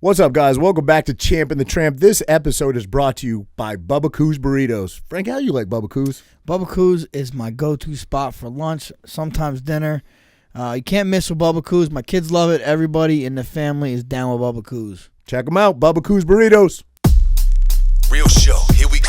What's up, guys? Welcome back to Champ and the Tramp. This episode is brought to you by Bubba Coos Burritos. Frank, how do you like Bubba Coos? Bubba Coos is my go-to spot for lunch, sometimes dinner. You can't miss with Bubba Coos. My kids love it. Everybody in the family is down with Bubba Coos. Check them out, Bubba Coos Burritos. Real show, here we go.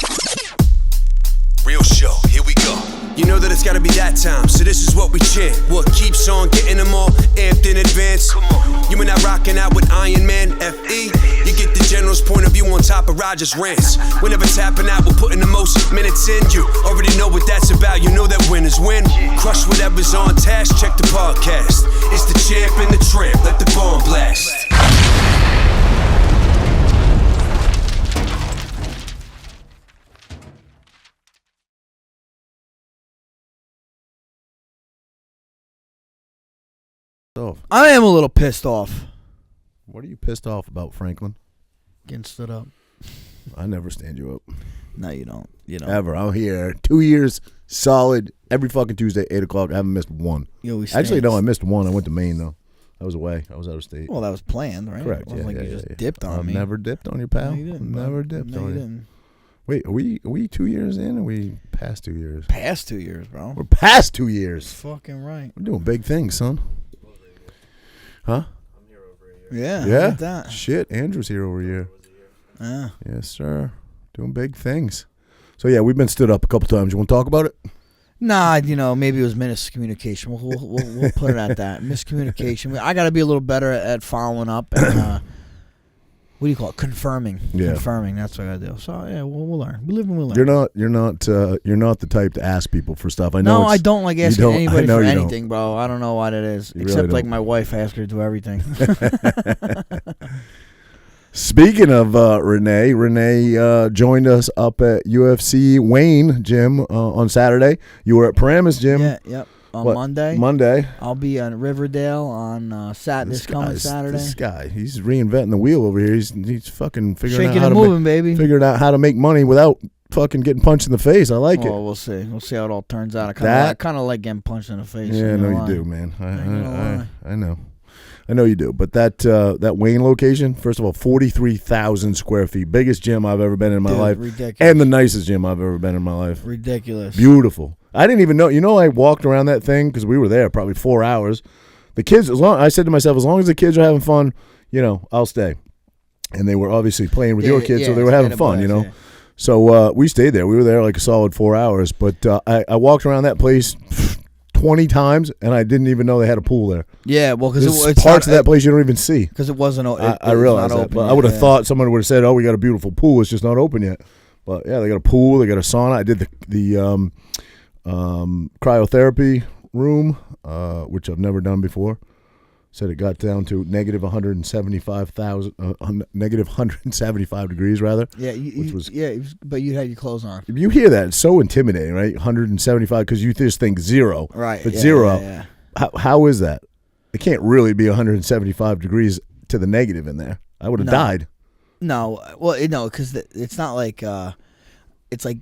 Real show, here we go. You know that it's gotta be that time, so this is what we chant. What keeps on getting them all amped in advance? Come on. You and I rocking out with Iron Man, F.E. You get the general's point of view on top of Roger's rants. We're never tapping out, we're putting the most minutes in. You already know what that's about, you know that winners win. Crush whatever's on task, check the podcast. It's the Champ and the Tramp, let the bomb blast. I am a little pissed off. What are you pissed off about, Franklin? Getting stood up. I never stand you up. No, you don't. You know. Ever. I'm here 2 years solid every fucking Tuesday, 8 o'clock. I haven't missed one. Actually, no, I missed one. I went to Maine, though. I was away. I was out of state. Well, that was planned, right? Correct. It wasn't like you just dipped on I've me. never dipped on you, pal. No, you didn't. Never dipped no, on you. you. Didn't. Wait, are we 2 years in or are we past 2 years? Past 2 years, bro. We're past 2 years. Fucking right. We're doing big things, son. Huh? Yeah. Yeah. Look at that. Shit, Andrew's here over here. Yeah. Yes, sir. Doing big things. So, yeah, we've been stood up a couple times. You want to talk about it? Nah, maybe it was miscommunication. We'll put it at that. Miscommunication. I got to be a little better at following up and what do you call it? Confirming. Yeah. Confirming. That's what I got to do. So yeah, we'll learn. We live and we learn. You're not the type to ask people for stuff. I know. No, I don't like asking anybody for anything, don't. bro. I don't know what it is. You Except really like don't. my wife, I ask her to do everything. Speaking of Renee joined us up at UFC Wayne Gym on Saturday. You were at Paramus Gym. Yeah, yep. On Monday. Monday. I'll be on Riverdale on this coming Saturday. This guy, he's reinventing the wheel over here. He's fucking figuring Shaking out and moving, baby. Figuring out how to make money without fucking getting punched in the face. I like it. Well, we'll see. We'll see how it all turns out. I kind of like getting punched in the face. Yeah, I know you do, man. I know. I know you do. But that Wayne location, first of all, 43,000 square feet. Biggest gym I've ever been in my life. Ridiculous. And the nicest gym I've ever been in my life. Ridiculous. Beautiful. I didn't even know. I walked around that thing because we were there probably 4 hours. The kids, I said to myself, as long as the kids are having fun, I'll stay. And they were obviously playing with your kids, so they were having fun, Yeah. So we stayed there. We were there like a solid 4 hours. But I walked around that place 20 times, and I didn't even know they had a pool there. Yeah, well, because it's parts of that place you don't even see. Because it wasn't open. I realized that. But I would have thought someone would have said, oh, we got a beautiful pool. It's just not open yet. But, yeah, they got a pool. They got a sauna. I did the cryotherapy room, which I've never done before. Said it got down to negative 175 degrees, rather. Yeah, but you had your clothes on. You hear that? It's so intimidating, right? 175, because you just think zero. Right. But yeah, zero. Yeah. How is that? It can't really be 175 degrees to the negative in there. I would have died. No. Well, no, because it's not like it's like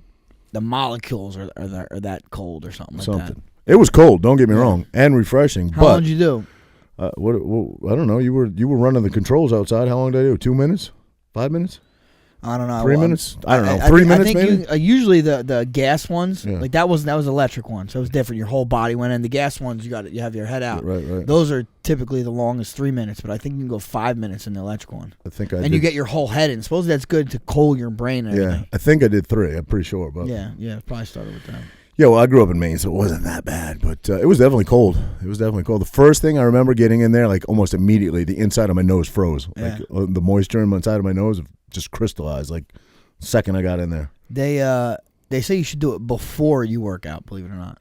the molecules are that cold or something like that. It was cold. Don't get me wrong, and refreshing. How long did you do? I don't know. You were running the controls outside. How long did I do? 2 minutes? 5 minutes? I don't know. 3 minutes? I don't know. 3 minutes maybe? Usually the gas ones, Yeah. like that was electric one, so it was different. Your whole body went in. The gas ones, you have your head out. Right. Those are typically the longest 3 minutes, but I think you can go 5 minutes in the electric one. I think you get your whole head in. Supposedly that's good to cool your brain and everything. Yeah, I think I did 3. I'm pretty sure. But Yeah, probably started with that. Yeah, well, I grew up in Maine, so it wasn't that bad, but it was definitely cold. The first thing I remember getting in there, like almost immediately, the inside of my nose froze. Yeah. Like the moisture in the inside of my nose just crystallized. Like the second I got in there. They say you should do it before you work out. Believe it or not.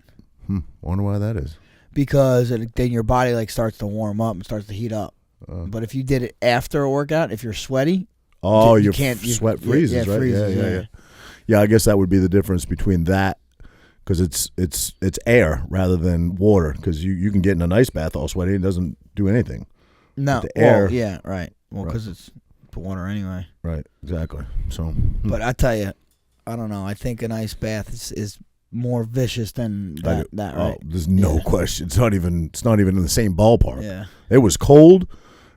Wonder why that is. Because then your body starts to warm up and starts to heat up. But if you did it after a workout, if you're sweaty, your sweat freezes, right? Freezes, Yeah, I guess that would be the difference between that. Because it's air rather than water. Because you can get in an ice bath all sweaty and it doesn't do anything. No, the air. Well, yeah, right. Well, because it's water anyway. Right, exactly. So, but I tell you, I don't know. I think an ice bath is more vicious than that. Right? There's no question. It's not even in the same ballpark. Yeah, it was cold.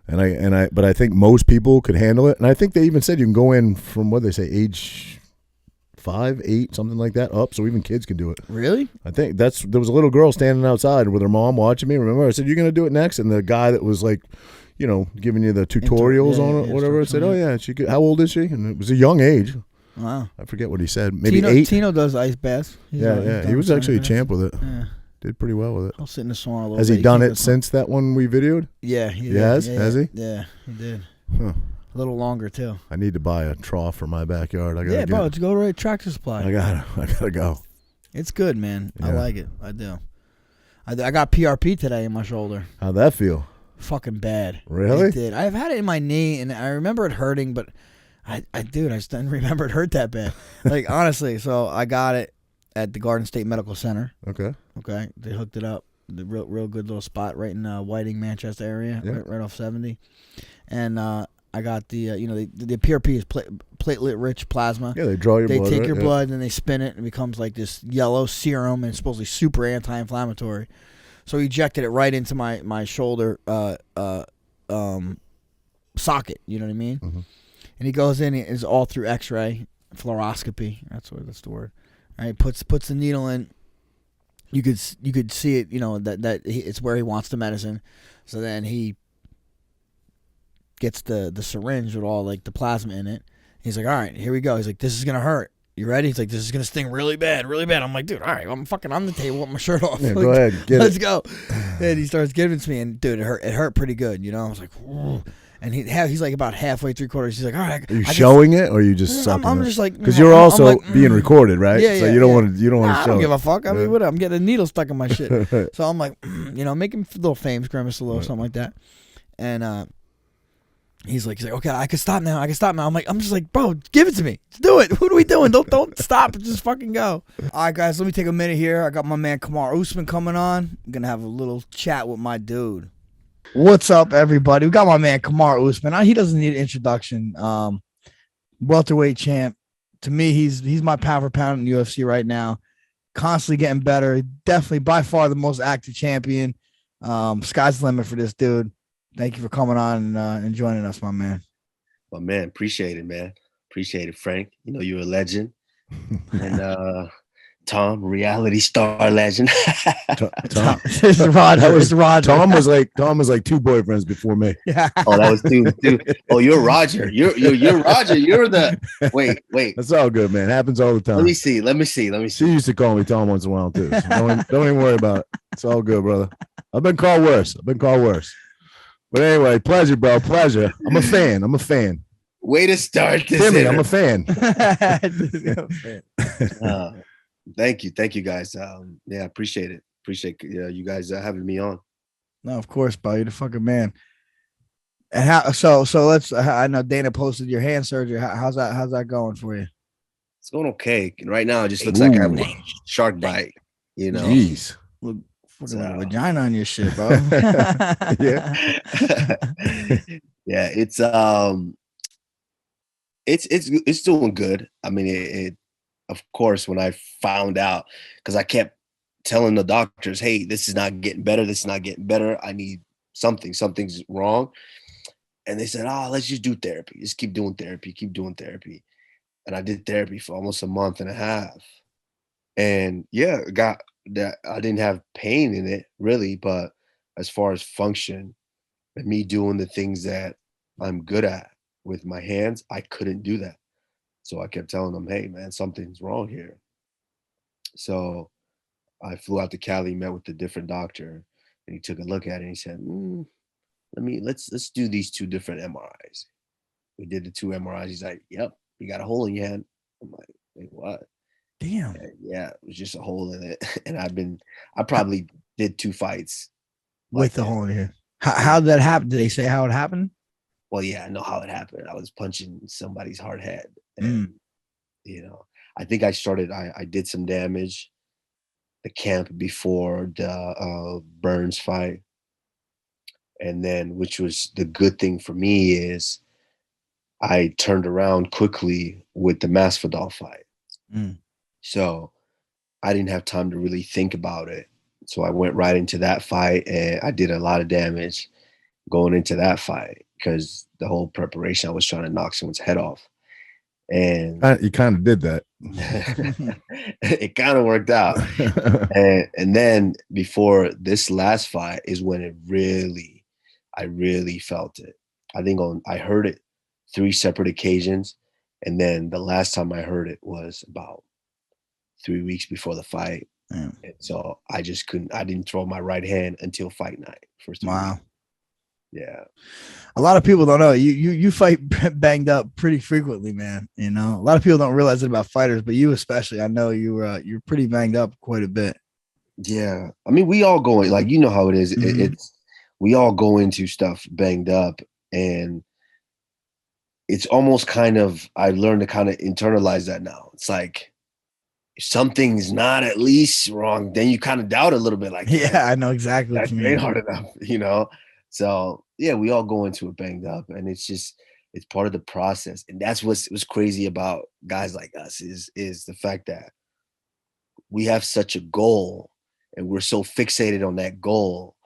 But I think most people could handle it, and I think they even said you can go in from what they say age 5, 8, something like that up, so even kids can do it. Really? I think there was a little girl standing outside with her mom watching me. Remember, I said, "You're gonna do it next," and the guy that was like, giving you the tutorials on it, whatever, said, "Oh yeah, she could." How old is she? And it was a young age. Wow. I forget what he said. Maybe 8. Tino does ice baths. Yeah. He was actually a champ with it. Yeah. Did pretty well with it. I'll sit in the sauna a little bit. Has he done it since that one we videoed? Yeah. He has? Yeah, has he? Yeah, he did. Huh. A little longer too. I need to buy a trough for my backyard. Bro, let's go to Tractor Supply. I gotta go. It's good, man. Yeah. I like it. I do. I got PRP today in my shoulder. How'd that feel? Fucking bad. Really? It did. I've had it in my knee, and I remember it hurting, but I just didn't remember it hurt that bad. Like, honestly, so I got it at the Garden State Medical Center. Okay. They hooked it up. The real good little spot right in Whiting, Manchester area, yeah. right off 70. And I got the the PRP is platelet-rich plasma. Yeah, they draw your blood. They take right? your blood and they spin it and it becomes like this yellow serum and it's supposedly super anti-inflammatory. So he injected it right into my shoulder socket. You know what I mean? Mm-hmm. And he goes in. It's all through X-ray, fluoroscopy. That's the word. Right? Puts the needle in. You could see it. That it's where he wants the medicine. So then he gets the syringe with all like the plasma in it. He's like, all right, here we go. He's like, this is gonna hurt. You ready? He's like, this is gonna sting really bad, really bad. I'm like, dude, all right, I'm fucking on the table with my shirt off. Yeah, like, go ahead, let's go. And he starts giving it to me, and dude, it hurt pretty good. I was like, whoa. And he's like about halfway, 3/4. He's like, all right. Are you showing it, or are you just sucking I'm it? just like, because you're also like, being recorded, right? Yeah, so you don't want to show. I don't give it. a fuck. I mean, whatever. I'm getting a needle stuck in my shit. So I'm like, making little famous grimace, a little something like that. And he's like, okay, I can stop now. I'm just like, bro, give it to me. Just do it. What are we doing? Don't stop. Just fucking go. All right, guys, let me take a minute here. I got my man Kamaru Usman coming on. I'm gonna have a little chat with my dude. What's up, everybody? We got my man Kamaru Usman. He doesn't need an introduction. Welterweight champ. To me, he's my pound for pound in the UFC right now. Constantly getting better. Definitely by far the most active champion. Sky's the limit for this dude. Thank you for coming on and joining us, my man. Well, man, appreciate it, man. Appreciate it, Frank. You're a legend. And Tom, reality star legend. Tom. This is Roger. That was Roger. Tom was like 2 boyfriends before me. Yeah. Oh, that was two. Oh, you're Roger. You're Roger. You're the wait. That's all good, man. Happens all the time. Let me see. She used to call me Tom once in a while too. So don't even worry about it. It's all good, brother. I've been called worse. But anyway, pleasure, bro. Pleasure. I'm a fan. Way to start this. Timmy, I'm a fan. Thank you, guys. Yeah, appreciate it. Appreciate you guys having me on. No, of course, bro. You're the fucking man. And how? So let's. I know Dana posted your hand surgery. How's that going for you? It's going okay. Right now, it just looks like I have a shark bite. Jeez. Look, fucking vagina on your shit, bro. Yeah. Yeah, it's doing good. I mean, it of course, when I found out, because I kept telling the doctors, hey, this is not getting better. I need something's wrong. And they said, let's just do therapy. Just keep doing therapy. And I did therapy for almost a month and a half. And yeah, got that. I didn't have pain in it really, but as far as function and me doing the things that I'm good at with my hands, I couldn't do that. So I kept telling them, hey, man, something's wrong here. So I flew out to Cali, met with a different doctor, and he took a look at it and he said, let's do these 2 different MRIs. We did the 2 MRIs. He's like, yep, you got a hole in your hand. I'm like, wait, what? Damn. Yeah, it was just a hole in it. And I probably did 2 fights. With the hole in your hand. How did that happen? Did they say how it happened? Well, yeah, I know how it happened. I was punching somebody's hard head. And, I think I did some damage the camp before the Burns fight. And then, which was the good thing for me, is I turned around quickly with the Masvidal fight. So I didn't have time to really think about it. So I went right into that fight and I did a lot of damage. going into that fight because the whole preparation I was trying to knock someone's head off. And you kind of did that. It kind of worked out. And then before this last fight is when I really felt it. I think I heard it 3 separate occasions. And then the last time I heard it was about 3 weeks before the fight. Yeah. And so I didn't throw my right hand until fight night. Wow. Yeah. A lot of people don't know you fight banged up pretty frequently, man. You know, a lot of people don't realize it about fighters, but you especially. I know you're pretty banged up quite a bit. Yeah, I mean, we all go in, like, you know how it is. We all go into stuff banged up, and it's almost kind of, I've learned to kind of internalize that now. It's like, if something's not at least wrong, then you kind of doubt a little bit. Like, yeah, I know exactly what you mean. Hard enough, you know? So yeah, we all go into it banged up, and it's part of the process. And that's what's crazy about guys like us is the fact that we have such a goal, and we're so fixated on that goal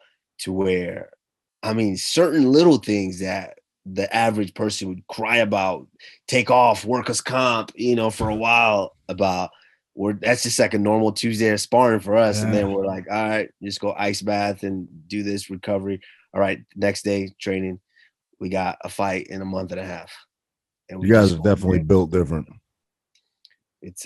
to where, I mean, certain little things that the average person would cry about, take off workers' comp, you know, for a while about, that's just like a normal Tuesday of sparring for us. Yeah. And then we're like, all right, just go ice bath and do this recovery. All right, next day training, we got a fight in a month and a half. And you guys are definitely built different. It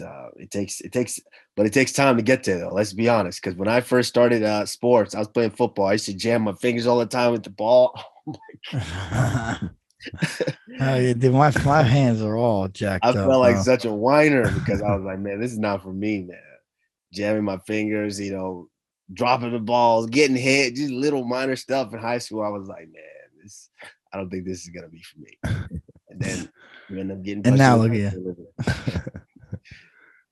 takes time to get there, though. Let's be honest. Because when I first started sports, I was playing football. I used to jam my fingers all the time with the ball. Oh my God. Oh yeah, dude, my hands are all jacked up. I felt like such a whiner because I was like, man, this is not for me, man. Jamming my fingers, you know, dropping the balls, getting hit, just little minor stuff in high school. I was like, man, I don't think this is gonna be for me. And then we end up getting. And now look at you.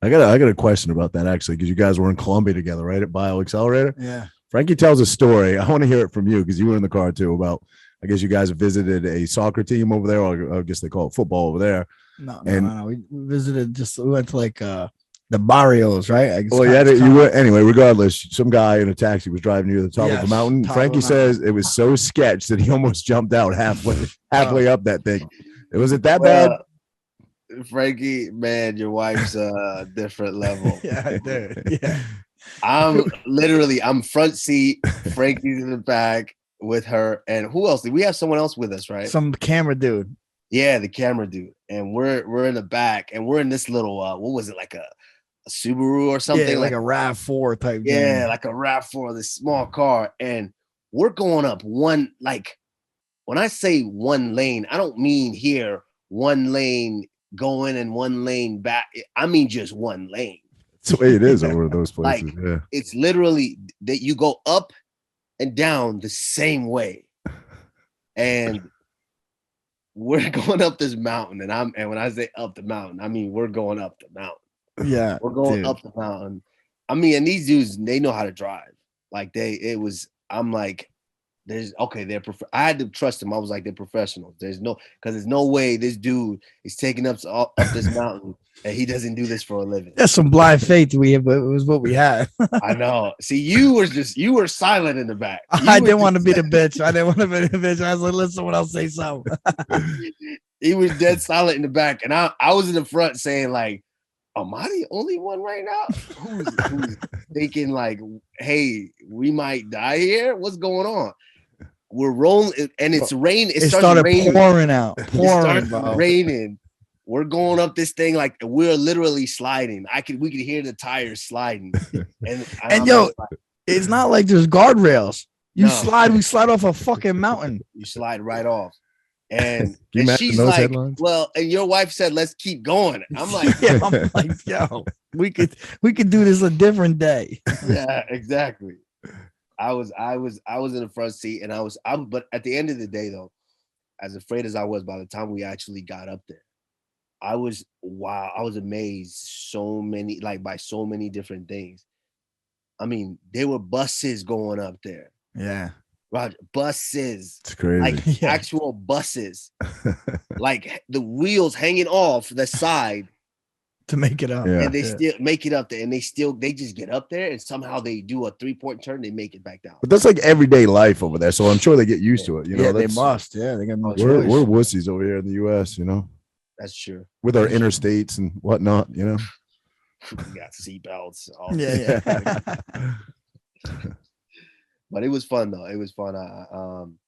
I got a question about that, actually, because you guys were in Columbia together, right, at Bio Accelerator? Yeah. Frankie tells a story. I want to hear it from you because you were in the car too, about, I guess you guys visited a soccer team over there, or I guess they call it football over there. No. We visited, we went to like the barrios, right? Anyway, regardless, some guy in a taxi was driving you to the top of the mountain. Frankie says it was so sketch that he almost jumped out halfway up that thing. Was it that bad? Frankie, man, your wife's a different level. Yeah, dude. Yeah. I'm front seat. Frankie's in the back with her. And who else? We have someone else with us, right? Some camera dude. Yeah, the camera dude. And we're in the back, and we're in this little what was it, like a Subaru or something? Yeah, like a RAV4 type. Yeah, game. like a RAV4, this small car. And we're going up one, like, when I say one lane, I don't mean here one lane going and one lane back. I mean just one lane. That's the way it is over those places. Like, yeah, it's literally that you go up and down the same way. And we're going up this mountain, and when I say up the mountain, I mean we're going up the mountain. Yeah, we're going up the mountain. I mean, and these dudes, they know how to drive. Like I'm like, I had to trust them. I was like, they're professionals. There's no way this dude is taking up this mountain and he doesn't do this for a living. That's some blind faith we have, but it was what we had. I know. See, you were silent in the back. I didn't want to be the bitch. I was like, let someone else say something. He was dead silent in the back, and I was in the front saying like, am I the only one right now who's thinking like, hey, we might die here? What's going on? We're rolling, and it's rain. It started raining. pouring out. It started raining. We're going up this thing like we're literally sliding. We could hear the tires sliding. And yo, it's not like there's guardrails. We slide off a fucking mountain. You slide right off. And she's those like, headlines? well, and your wife said, let's keep going. I'm like, yo, we could do this a different day. Yeah, exactly. I was in the front seat, and but at the end of the day, though, as afraid as I was, by the time we actually got up there, I was amazed by so many different things. I mean, there were buses going up there. Yeah. Roger, buses. It's crazy. Like actual buses. Like the wheels hanging off the side, to make it up. Yeah. And they still make it up there, and they just get up there, and somehow they do a 3-point turn, they make it back down. But that's like everyday life over there, so I'm sure they get used to it. You know, they must. Yeah, they got no choice. We're wussies over here in the U.S. You know, That's true. with our interstates and whatnot. You know, We got seatbelts. Yeah. But it was fun though. It was fun. I'm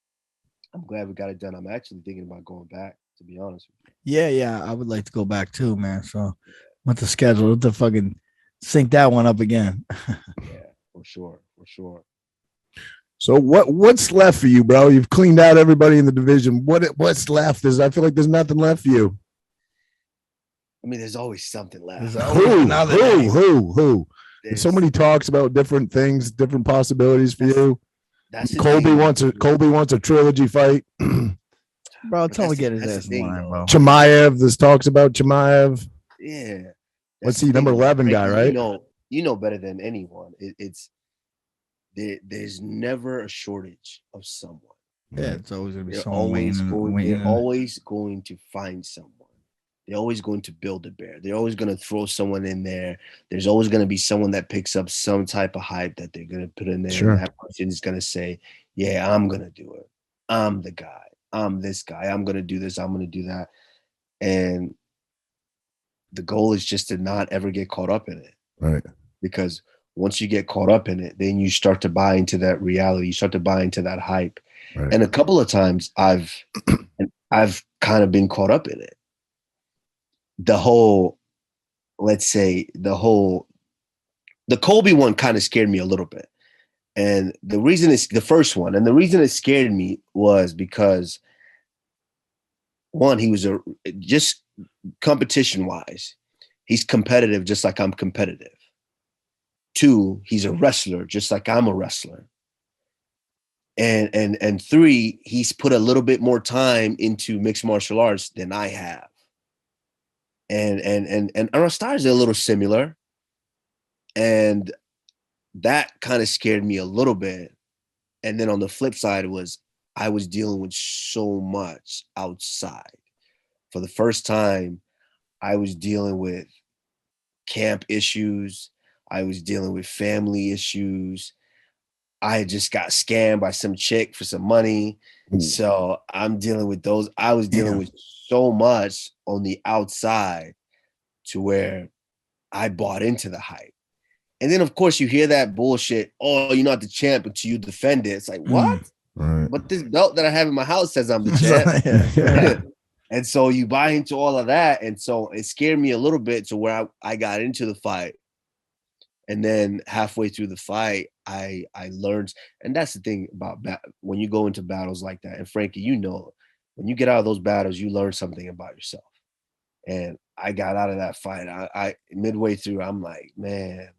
glad we got it done. I'm actually thinking about going back, to be honest with you. Yeah. I would like to go back too, man. So what's the schedule? Let's fucking sync that one up again. Yeah, for sure. so what's left for you, bro? You've cleaned out everybody in the division. What's left? I feel like there's nothing left for you. I mean, there's always something left. Who? There's so many talks about different things, different possibilities for you. Colby wants a trilogy fight. Bro, tell him to get his ass in line, bro. Chimaev, there's talks about Chimaev. Yeah. What's he, number 11 guy, right? You know better than anyone. There's never a shortage of someone. Yeah, it's always gonna be They're someone always going to find someone. They're always going to build a bear. They're always going to throw someone in there. There's always going to be someone that picks up some type of hype that they're going to put in there. Sure. And that person is going to say, yeah, I'm going to do it. I'm the guy. I'm this guy. I'm going to do this. I'm going to do that. And the goal is just to not ever get caught up in it. Right. Because once you get caught up in it, then you start to buy into that reality. You start to buy into that hype. Right. And a couple of times I've kind of been caught up in it. The Colby one kind of scared me a little bit. And the reason it's the first one, and the reason it scared me was because one, he was just competition wise, he's competitive just like I'm competitive. Two, he's a wrestler just like I'm a wrestler. And three, he's put a little bit more time into mixed martial arts than I have. And our styles are a little similar, and that kind of scared me a little bit. And then on the flip side I was dealing with so much outside. For the first time, I was dealing with camp issues. I was dealing with family issues. I just got scammed by some chick for some money. So I'm dealing with those. I was dealing with so much on the outside to where I bought into the hype. And then, of course, you hear that bullshit. Oh, you're not the champ until you defend it. It's like, what? Right. But this belt that I have in my house says I'm the champ. Yeah. And so you buy into all of that. And so it scared me a little bit to where I got into the fight. And then halfway through the fight, I learned. And that's the thing about when you go into battles like that. And Frankie, you know, when you get out of those battles, you learn something about yourself. And I got out of that fight. I midway through, I'm like, man,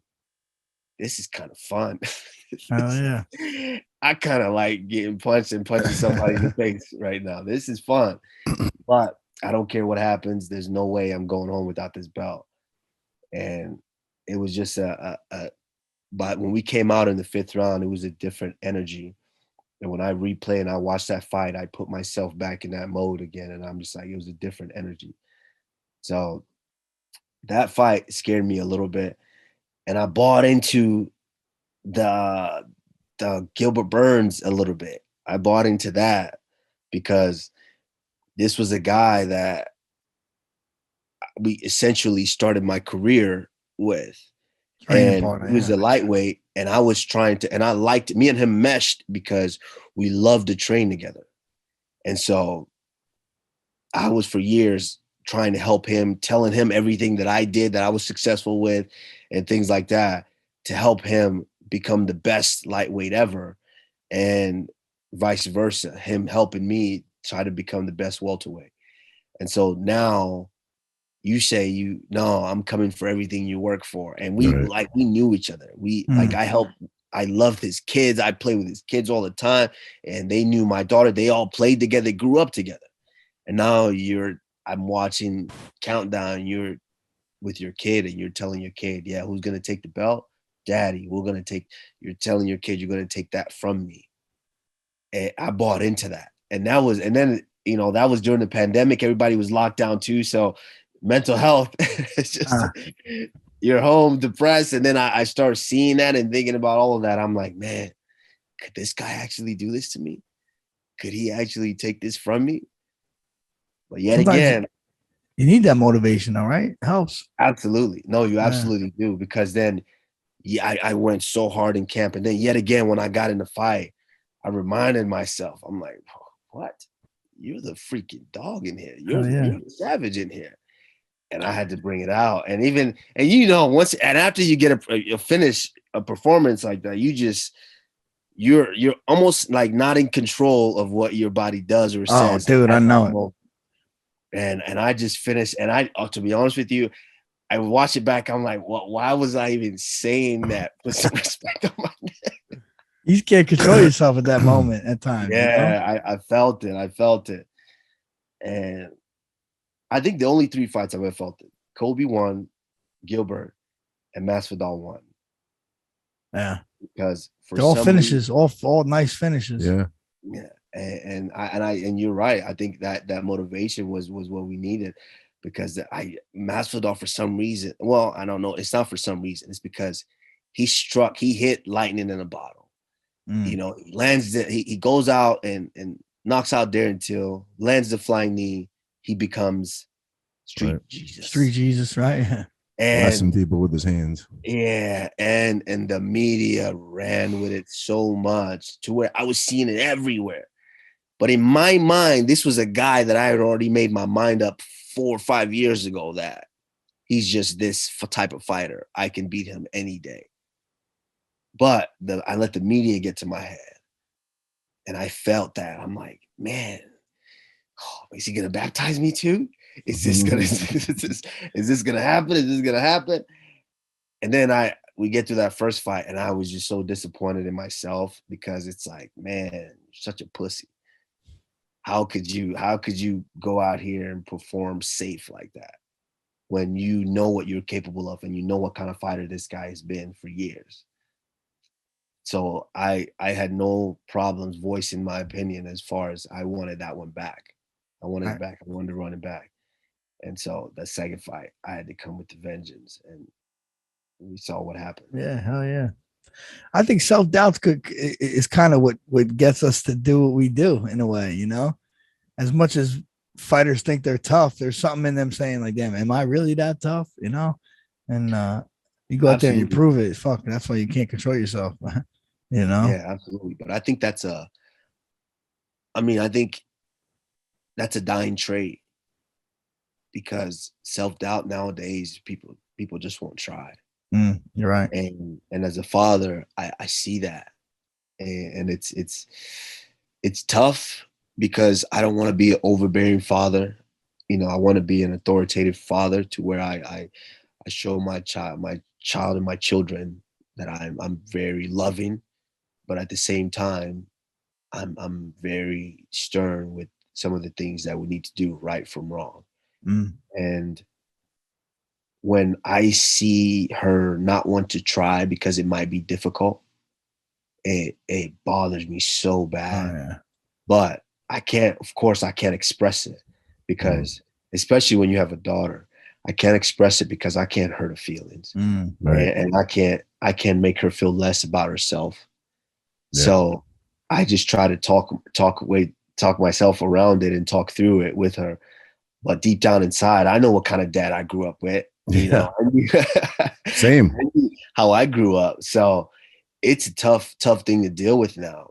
this is kind of fun. Oh yeah. I kind of like getting punched and punching somebody in the face right now. This is fun. But I don't care what happens. There's no way I'm going home without this belt. And it was just but when we came out in the 5th round, it was a different energy. And when I replay and I watch that fight, I put myself back in that mode again. And I'm just like, it was a different energy. So that fight scared me a little bit. And I bought into the Gilbert Burns a little bit. I bought into that because this was a guy that we essentially started my career with. And he was a lightweight, and I was trying to, and I liked, me and him meshed because we loved to train together. And so I was for years trying to help him, telling him everything that I did that I was successful with and things like that to help him become the best lightweight ever, and vice versa, him helping me try to become the best welterweight. And so now you say, I'm coming for everything you work for. And we we knew each other. I loved his kids. I played with his kids all the time, and they knew my daughter. They all played together. They grew up together. And now I'm watching Countdown. You're with your kid, and you're telling your kid, yeah, who's going to take the belt? Daddy, you're telling your kid, you're going to take that from me. And I bought into that. And that was during the pandemic. Everybody was locked down too. So mental health. It's just you're home depressed, and then I start seeing that and thinking about all of that. I'm like, man, could this guy actually do this to me? Could he actually take this from me? But yet Sometimes again, you need that motivation, though, right? It helps. absolutely. No, you absolutely do. Because then I went so hard in camp. And then yet again, when I got in the fight, I reminded myself, I'm like, what? You're the freaking dog in here. You're the savage in here. And I had to bring it out. And once and after you get a finish a performance like that, you're almost like not in control of what your body does or says. Dude, I know it. And I just finished. And to be honest with you, I watch it back. I'm like, well, why was I even saying that? Put some respect on my name. You can't control yourself at that moment at times. Yeah, you know? I felt it. I felt it. And I think the only 3 fights I've ever felt it. Kobe won, Gilbert, and Masvidal won. Yeah. Because for all finishes, all nice finishes. Yeah. Yeah. And you're right. I think that motivation was what we needed, because Masvidal, for some reason, well, I don't know. It's not for some reason. It's because he hit lightning in a bottle. He lands he goes out and knocks out Darren Till, lands the flying knee. He becomes Street Jesus. Street Jesus, right? And blasting people with his hands. Yeah, and the media ran with it so much to where I was seeing it everywhere. But in my mind, this was a guy that I had already made my mind up 4 or 5 years ago that he's just this type of fighter. I can beat him any day. But I let the media get to my head, and I felt that. I'm like, man, is he gonna baptize me too? Is this gonna happen? Is this gonna happen? And then we get to that first fight, and I was just so disappointed in myself, because it's like, man, you're such a pussy. How could you go out here and perform safe like that when you know what you're capable of and you know what kind of fighter this guy has been for years? So I had no problems voicing my opinion as far as I wanted that one back. I wanted it back. I wanted to run it back. And so the second fight, I had to come with the vengeance, and we saw what happened. Yeah, hell yeah. I think self-doubt is kind of what gets us to do what we do, in a way, as much as fighters think they're tough, there's something in them saying like, damn, am I really that tough? And you go out there and you prove it. Fuck, that's why you can't control yourself. Yeah, absolutely. But I think that's a dying trait, because self-doubt nowadays, people just won't try. You're right. And as a father, I see that, and it's tough, because I don't want to be an overbearing father. I want to be an authoritative father, to where I show my child and my children that I'm very loving, but at the same time, I'm very stern with some of the things that we need to do right from wrong. And when I see her not want to try because it might be difficult, it bothers me so bad. Oh, yeah. But I can't express it, because especially when you have a daughter, I can't express it because I can't hurt her feelings. Right. And I can't make her feel less about herself. Yeah. So I just try to talk myself around it and talk through it with her. But deep down inside, I know what kind of dad I grew up with. Same. How I grew up. So it's a tough thing to deal with now.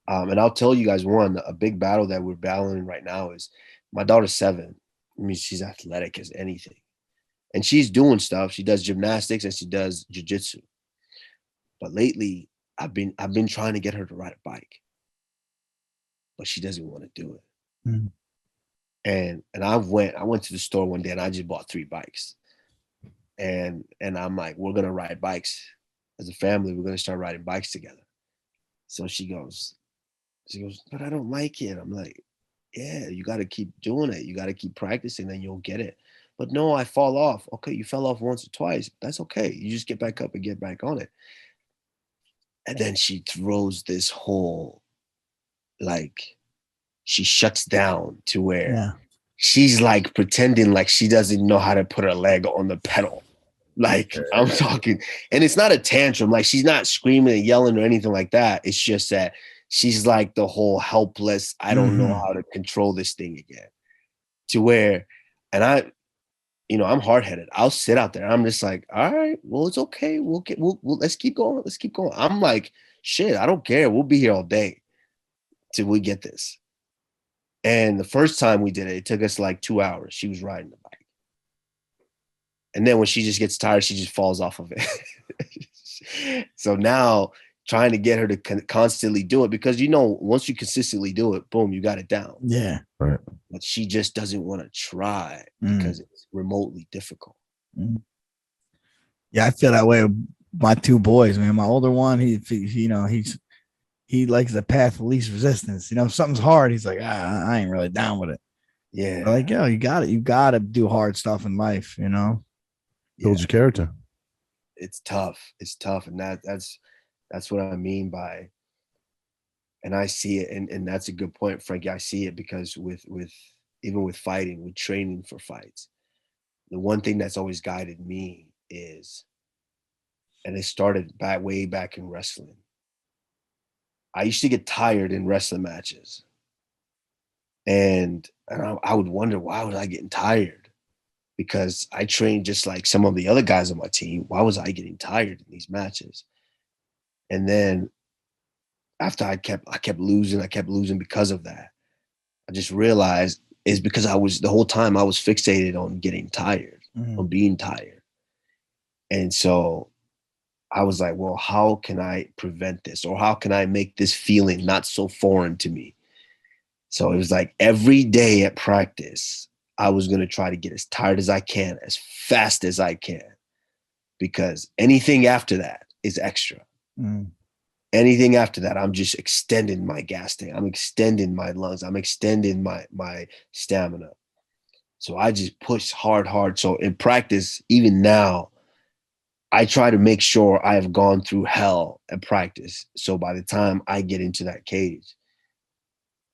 And I'll tell you guys a big battle that we're battling right now is my daughter's 7. I mean, she's athletic as anything. And she's doing stuff. She does gymnastics and she does jiu-jitsu. But lately, I've been trying to get her to ride a bike. But she doesn't want to do it. And I went to the store one day and I just bought 3 bikes. And I'm like, we're gonna ride bikes as a family. We're gonna start riding bikes together. So she goes, but I don't like it. I'm like, yeah, you got to keep doing it. You got to keep practicing, then you'll get it. But no, I fall off. Okay, you fell off once or twice. That's okay. You just get back up and get back on it. And then she throws this whole, like, she shuts down to where she's like pretending like she doesn't know how to put her leg on the pedal. Like I'm talking, and it's not a tantrum. Like she's not screaming and yelling or anything like that. It's just that she's like the whole helpless, I don't know how to control this thing again. To where, and I'm hard-headed. I'll sit out there. I'm just like, all right, well, it's okay. We'll let's keep going. Let's keep going. I'm like, shit, I don't care. We'll be here all day till we get this. And the first time we did it, it took us like 2 hours. She was riding the bike. And then when she just gets tired, she just falls off of it. So now trying to get her to constantly do it, because once you consistently do it, boom, you got it down. Yeah. Right. But she just doesn't want to try because it's remotely difficult. Yeah, I feel that way with my two boys, man. My older one, he likes the path of least resistance. If something's hard, he's like, I ain't really down with it. Yeah. But like, you got to do hard stuff in life, Builds your character. It's tough. It's tough. And that's what I mean by, and I see it. And that's a good point, Frankie. I see it because even with fighting, with training for fights, the one thing that's always guided me is, and it started way back in wrestling. I used to get tired in wrestling matches. And I would wonder, why was I getting tired? Because I trained just like some of the other guys on my team. Why was I getting tired in these matches? And then after I kept losing because of that. I just realized it's because the whole time I was fixated on getting tired, on being tired. And so I was like, well, how can I prevent this? Or how can I make this feeling not so foreign to me? So it was like every day at practice, I was going to try to get as tired as I can, as fast as I can, because anything after that is extra. Anything after that, I'm just extending my gas tank. I'm extending my lungs. I'm extending my stamina. So I just push hard. So in practice, even now, I try to make sure I have gone through hell at practice. So by the time I get into that cage,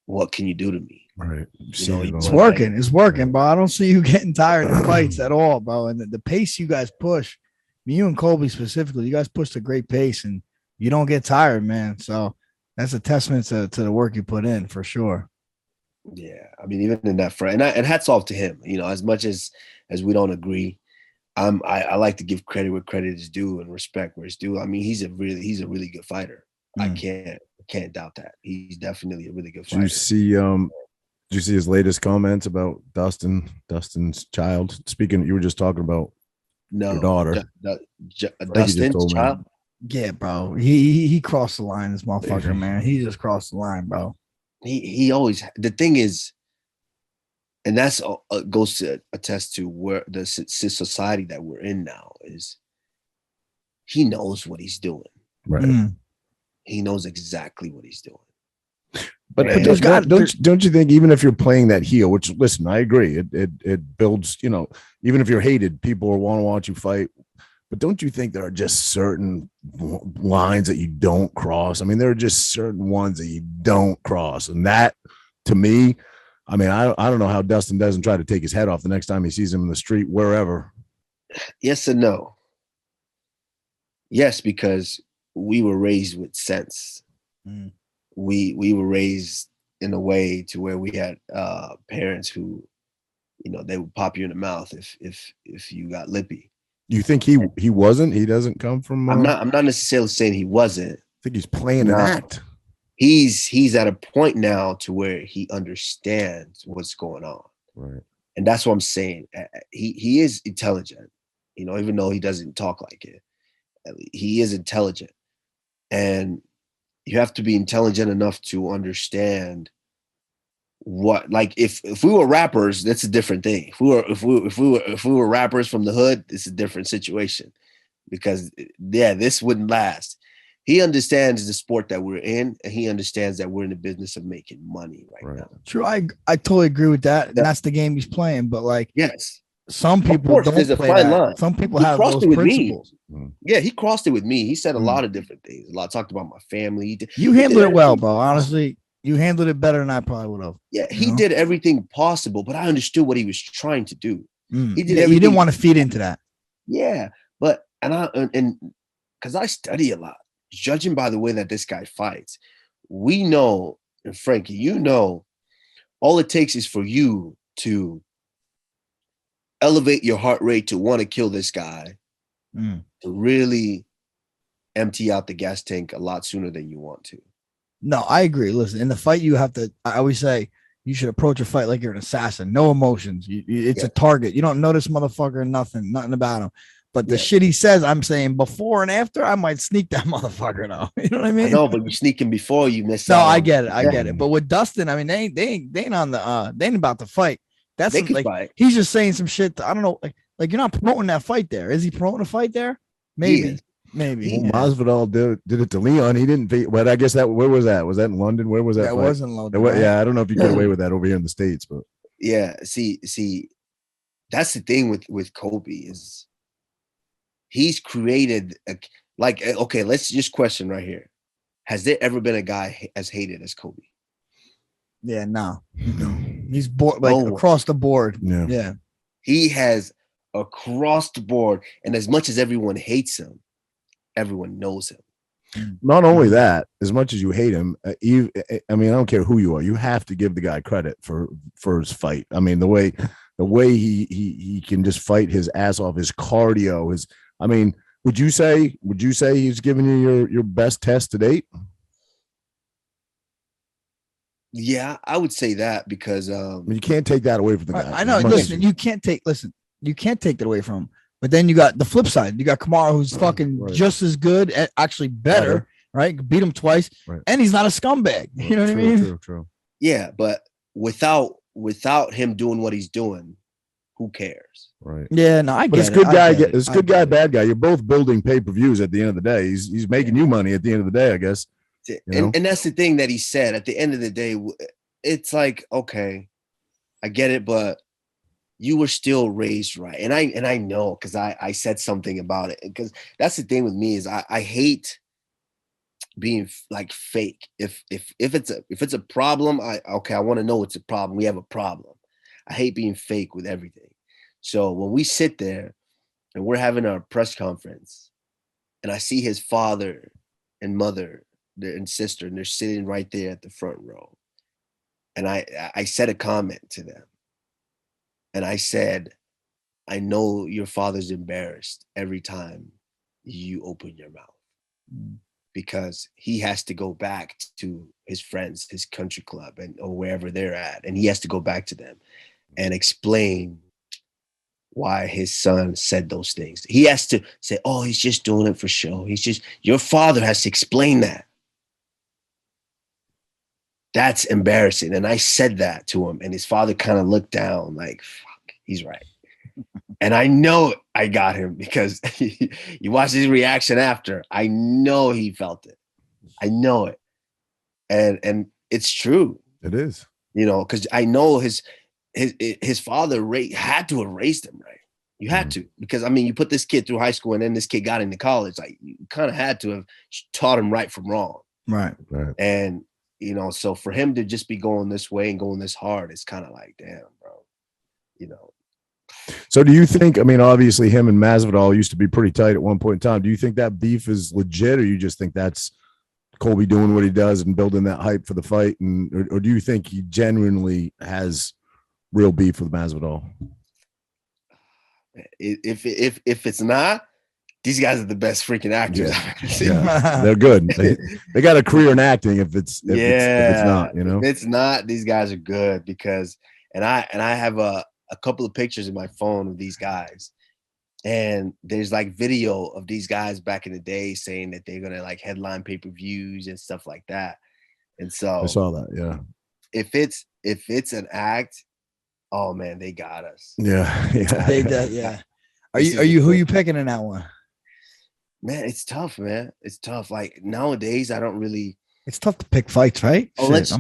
what can you do to me? Right. It's working, bro. I don't see you getting tired of fights at all, bro. And the pace you guys push, you and Colby specifically, you guys pushed a great pace and you don't get tired, man. So that's a testament to the work you put in, for sure. Yeah. I mean, even in that front, and hats off to him, as much as we don't agree, I like to give credit where credit is due and respect where it's due. I mean, he's a really good fighter. I can't doubt that. He's definitely a really good fighter. Did you see his latest comments about Dustin's child? Speaking, you were just talking about your daughter. Dustin's child? Yeah, bro. He crossed the line, this motherfucker, man. He just crossed the line, bro. He always, the thing is, and that's goes to attest to where the society that we're in now is, he knows what he's doing. Right. He knows exactly what he's doing. But don't you think, even if you're playing that heel, which, listen, I agree, it builds, even if you're hated, people will want to watch you fight. But don't you think there are just certain lines that you don't cross? I mean, there are just certain ones that you don't cross. And that, to me, I mean, I don't know how Dustin doesn't try to take his head off the next time he sees him in the street, wherever. Yes and no. Yes, because we were raised with sense. We were raised in a way to where we had parents who, they would pop you in the mouth if you got lippy. You think he wasn't? He doesn't come from. I'm not necessarily saying he wasn't. I think he's playing an act. He's at a point now to where he understands what's going on. Right. And that's what I'm saying. He is intelligent, even though he doesn't talk like it. He is intelligent, and you have to be intelligent enough to understand what, like, if we were rappers, that's a different thing. If we were rappers from the hood, it's a different situation, because this wouldn't last. He understands the sport that we're in, and he understands that we're in the business of making money right now. True. I totally agree with that. And that's the game he's playing. But like, yes, some people don't play that. Line. Some people have those principles. Yeah, he crossed it with me. He said a lot of different things. Talked about my family. You handled it well, bro. Honestly, You handled it better than I probably would have. Yeah, he did everything possible, but I understood what he was trying to do. He did you didn't want to feed into that. Yeah, but and because I study a lot, judging by the way that this guy fights, we know, and Frankie, you know, all it takes is for you to elevate your heart rate to want to kill this guy, to really empty out the gas tank a lot sooner than you want to. No, I agree. Listen, in the fight, you have to. I always say you should approach a fight like you're an assassin. No emotions. It's a target. You don't know this motherfucker. Nothing about him. But the shit he says, I'm saying before and after, I might sneak that motherfucker now. You know what I mean? No, but you sneak him before you miss out. No, I get it. But with Dustin, I mean, they ain't on the they ain't about to fight. That's like fight. He's just saying some shit. I don't know. Like you're not promoting that fight there. Is he promoting a fight there? Maybe. Maybe. Well, Masvidal did it to Leon. He didn't. But I guess where was that? Was that in London? Where was that? That was in London. Yeah, I don't know if you get away with that over here in the States, but yeah. See, that's the thing with Kobe is he's created okay. Let's just question right here: has there ever been a guy as hated as Kobe? Yeah, no. He's across the board. Yeah, he has across the board, and as much as everyone hates him, everyone knows him. Not only that, as much as you hate him, I mean, I don't care who you are, you have to give the guy credit for his fight. I mean, the way he can just fight his ass off, his cardio, I mean, would you say he's giving you your best test to date? Yeah, I would say that because you can't take that away from the guy. I know. Listen, you can't take that away from him. But then you got the flip side. You got Kamaru, who's fucking just as good, actually better, right? Beat him twice, and he's not a scumbag. You know what I mean? True. Yeah, but without him doing what he's doing, who cares? Right. Yeah, no, I get it. It's good guy. It's good guy, bad guy. You're both building pay-per-views at the end of the day. He's making you money at the end of the day, I guess. And that's the thing that he said. At the end of the day, it's like, okay, I get it, but you were still raised right. And I know because I said something about it. Because that's the thing with me is I hate being like fake. If it's a problem, I want to know it's a problem. We have a problem. I hate being fake with everything. So when we sit there and we're having our press conference and I see his father and mother and sister, and they're sitting right there at the front row. And I said a comment to them. And I said, I know your father's embarrassed every time you open your mouth because he has to go back to his friends, his country club, or wherever they're at. And he has to go back to them and explain why his son said those things. He has to say, oh, he's just doing it for show. Your father has to explain that. That's embarrassing. And I said that to him, and his father kind of looked down like, fuck, he's right. And I know I got him because you watch his reaction after. I know he felt it. I know it. And it's true. It is. Because I know his father had to have raised him right. You had to, because I mean, you put this kid through high school and then this kid got into college. Like you kind of had to have taught him right from wrong. Right. And so for him to just be going this way and going this hard, it's kind of like, damn, bro. So do you think, I mean, obviously him and Masvidal used to be pretty tight at one point in time. Do you think that beef is legit, or you just think that's Colby doing what he does and building that hype for the fight? Or do you think he genuinely has real beef with Masvidal? If it's not, these guys are the best freaking actors. Yeah. They're good. They got a career in acting. If it's not, If it's not, these guys are good because, and I have a couple of pictures in my phone of these guys, and there's like video of these guys back in the day saying that they're gonna like headline pay-per-views and stuff like that. And so I saw that. Yeah. If it's an act, oh man, they got us. Yeah. They did. Yeah. Are you who you picking in that one? Man, it's tough, man. It's tough. Like nowadays, I don't really. It's tough to pick fights, right? Unless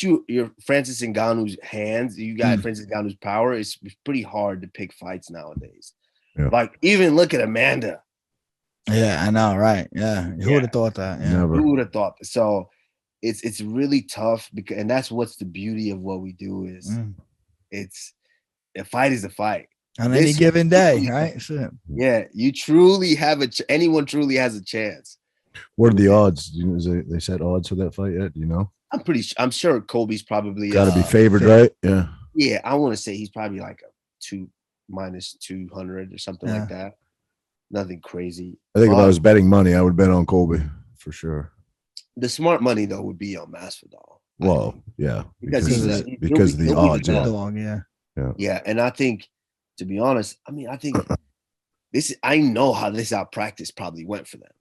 you're Francis Ngannou's hands, you got Francis Ngannou's power. It's pretty hard to pick fights nowadays. Yeah. Like even look at Amanda. Yeah, I know, right? Yeah, who would have thought that? Yeah. Who would have thought that? So, it's really tough because, and that's what's the beauty of what we do is it's a fight is a fight on any given day, right? So, yeah, you truly have anyone truly has a chance. What are the odds? They set odds for that fight yet? Do you know? I'm sure Colby's probably got to be favored, right? Yeah. Yeah, I want to say he's probably like a -200 or something like that. Nothing crazy. I think if I was betting money, I would bet on Colby for sure. The smart money though would be on Masvidal. Well, yeah, because of the odds. Yeah, and I think, to be honest, I mean, I think I know how this out practice probably went for them.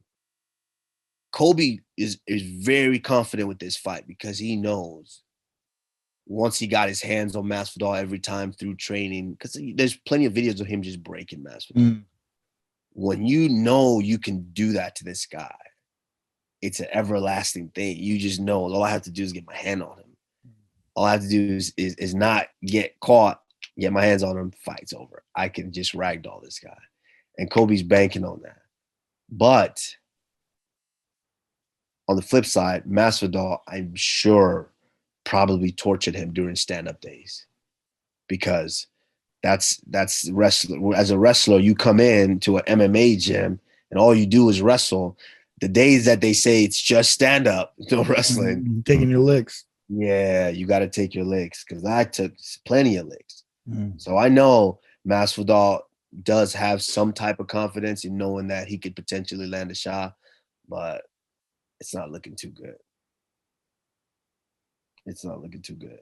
Colby is very confident with this fight because he knows once he got his hands on Masvidal every time through training, because there's plenty of videos of him just breaking Masvidal. When you know you can do that to this guy, it's an everlasting thing. You just know all I have to do is get my hand on him. All I have to do is not get caught, get my hands on him, fight's over. I can just ragdoll this guy. And Colby's banking on that. But on the flip side, Masvidal, I'm sure, probably tortured him during stand-up days, because that's wrestler. As a wrestler, you come in to an MMA gym and all you do is wrestle. The days that they say it's just stand-up, no wrestling, taking your licks. Yeah, you got to take your licks, because I took plenty of licks. So I know Masvidal does have some type of confidence in knowing that he could potentially land a shot, but it's not looking too good. It's not looking too good.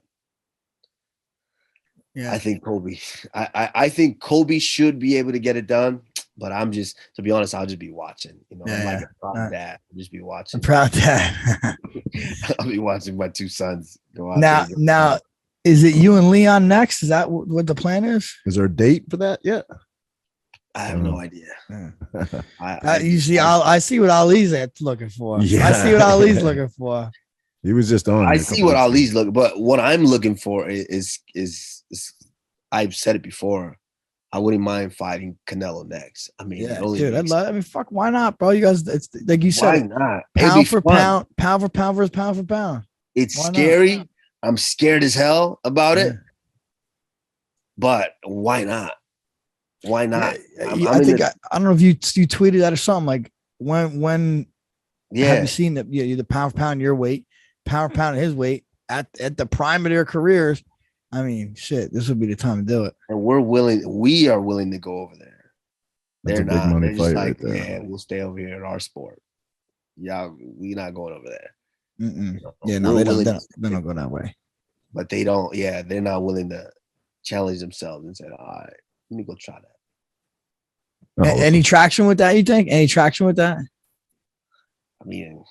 Yeah, I think Colby. I think Colby should be able to get it done, but I'm just, to be honest, I'll just be watching. You know, I'm like a proud dad. I'll just be watching. I'm proud dad. I'll be watching my two sons go out. Now, is it you and Leon next? Is that what the plan is? Is there a date for that yet? I have no idea. I see what Ali's looking for. Yeah. I see what Ali's looking for. He was just on. I see what Ali's looking, but what I'm looking for is I've said it before. I wouldn't mind fighting Canelo next. I mean, dude, fuck, why not, bro? You guys, it's like you said, why not? Pound for pound versus pound for pound. It's scary. I'm scared as hell about it, but why not? Why not? I don't know if you tweeted that or something, like when have you seen the pound for pound your weight, pound for pound his weight at the prime of their careers? I mean, shit, this would be the time to do it. And we are willing to go over there. They're not. Big money They're fight just like, right there. we'll stay over here in our sport. Yeah, we're not going over there. Yeah, no, they don't go that way. But they don't. Yeah, they're not willing to challenge themselves and say, "All right, let me go try that." Any traction with that? You think? Any traction with that? I mean,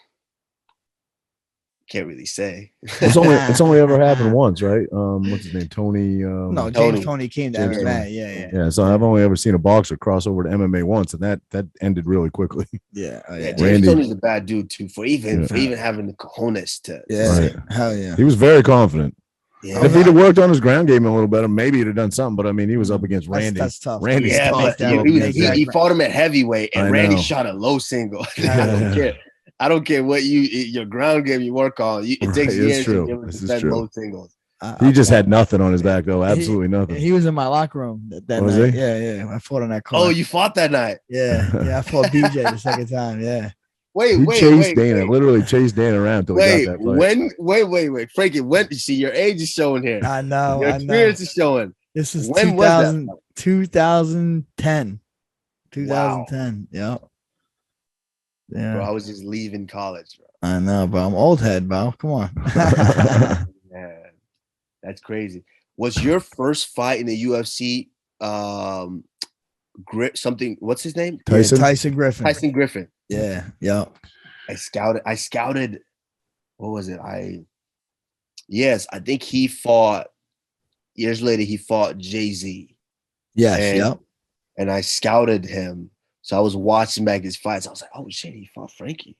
can't really say. It's only ever happened once, right? What's his name? Tony. No, Tony came to MMA. Yeah. So I've only ever seen a boxer cross over to MMA once, and that ended really quickly. Yeah. Tony's a bad dude too for even having the cojones to. Hell yeah. He was very confident. Yeah. If he'd have worked on his ground game a little better, maybe he'd have done something. But I mean, he was up against Randy. That's tough. Randy's tough. He fought him at heavyweight, and Randy shot a low single. I don't care. I don't care what your ground game you work on. It takes years to be able to defend low singles. He just had nothing on his back though. Absolutely nothing. He was in my locker room that was night. He? Yeah. I fought on that card. Oh, you fought that night? Yeah. I fought BJ the second time. Yeah. Wait, Dana. Literally chased Dana around until he got that fight. Wait, Frankie, when you see your age is showing here. I know. Your experience is showing. This is when 2000, was that? 2010. 2010. Wow. Yeah. Bro, I was just leaving college, bro. I know, bro. I'm old head, bro. Come on. Man, that's crazy. Was your first fight in the UFC what's his name? Tyson? Yeah, Tyson Griffin. Tyson Griffin. Yeah. I scouted. What was it? I think he fought years later. He fought Jay-Z. Yes. And I scouted him. So I was watching back his fights. I was like, oh shit, he fought Frankie.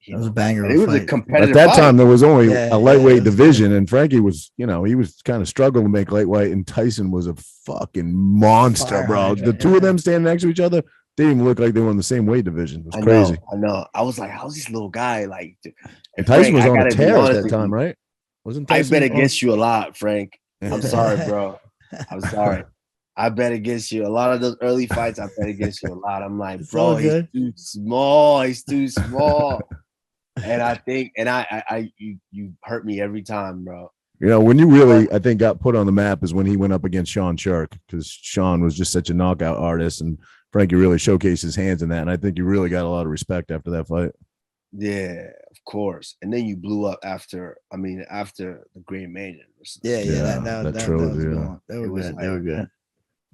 It was a banger. It was a competitive At that fight. time, there was only a lightweight division, and Frankie was, he was kind of struggling to make lightweight, and Tyson was a fucking monster, bro. The two of them standing next to each other, they didn't even look like they were in the same weight division. It was crazy. I know. I was like, how's this little guy like? And Tyson was I on a gotta be tear at honest that with time, you. right? Wasn't I Tyson bet on- against you a lot, Frank. I'm sorry, bro. I'm sorry. I bet against you. A lot of those early fights, I bet against you a lot. I'm like, It's bro, all he's good. too small. He's too small. And I think, you hurt me every time, bro. When you really, I think, got put on the map is when he went up against Sean Shark, because Sean was just such a knockout artist, and Frankie really showcased his hands in that. And I think you really got a lot of respect after that fight. Yeah, of course. And then you blew up after the Green Mania. Yeah, that trilogy, was a good yeah. one. They were It was good. They were good.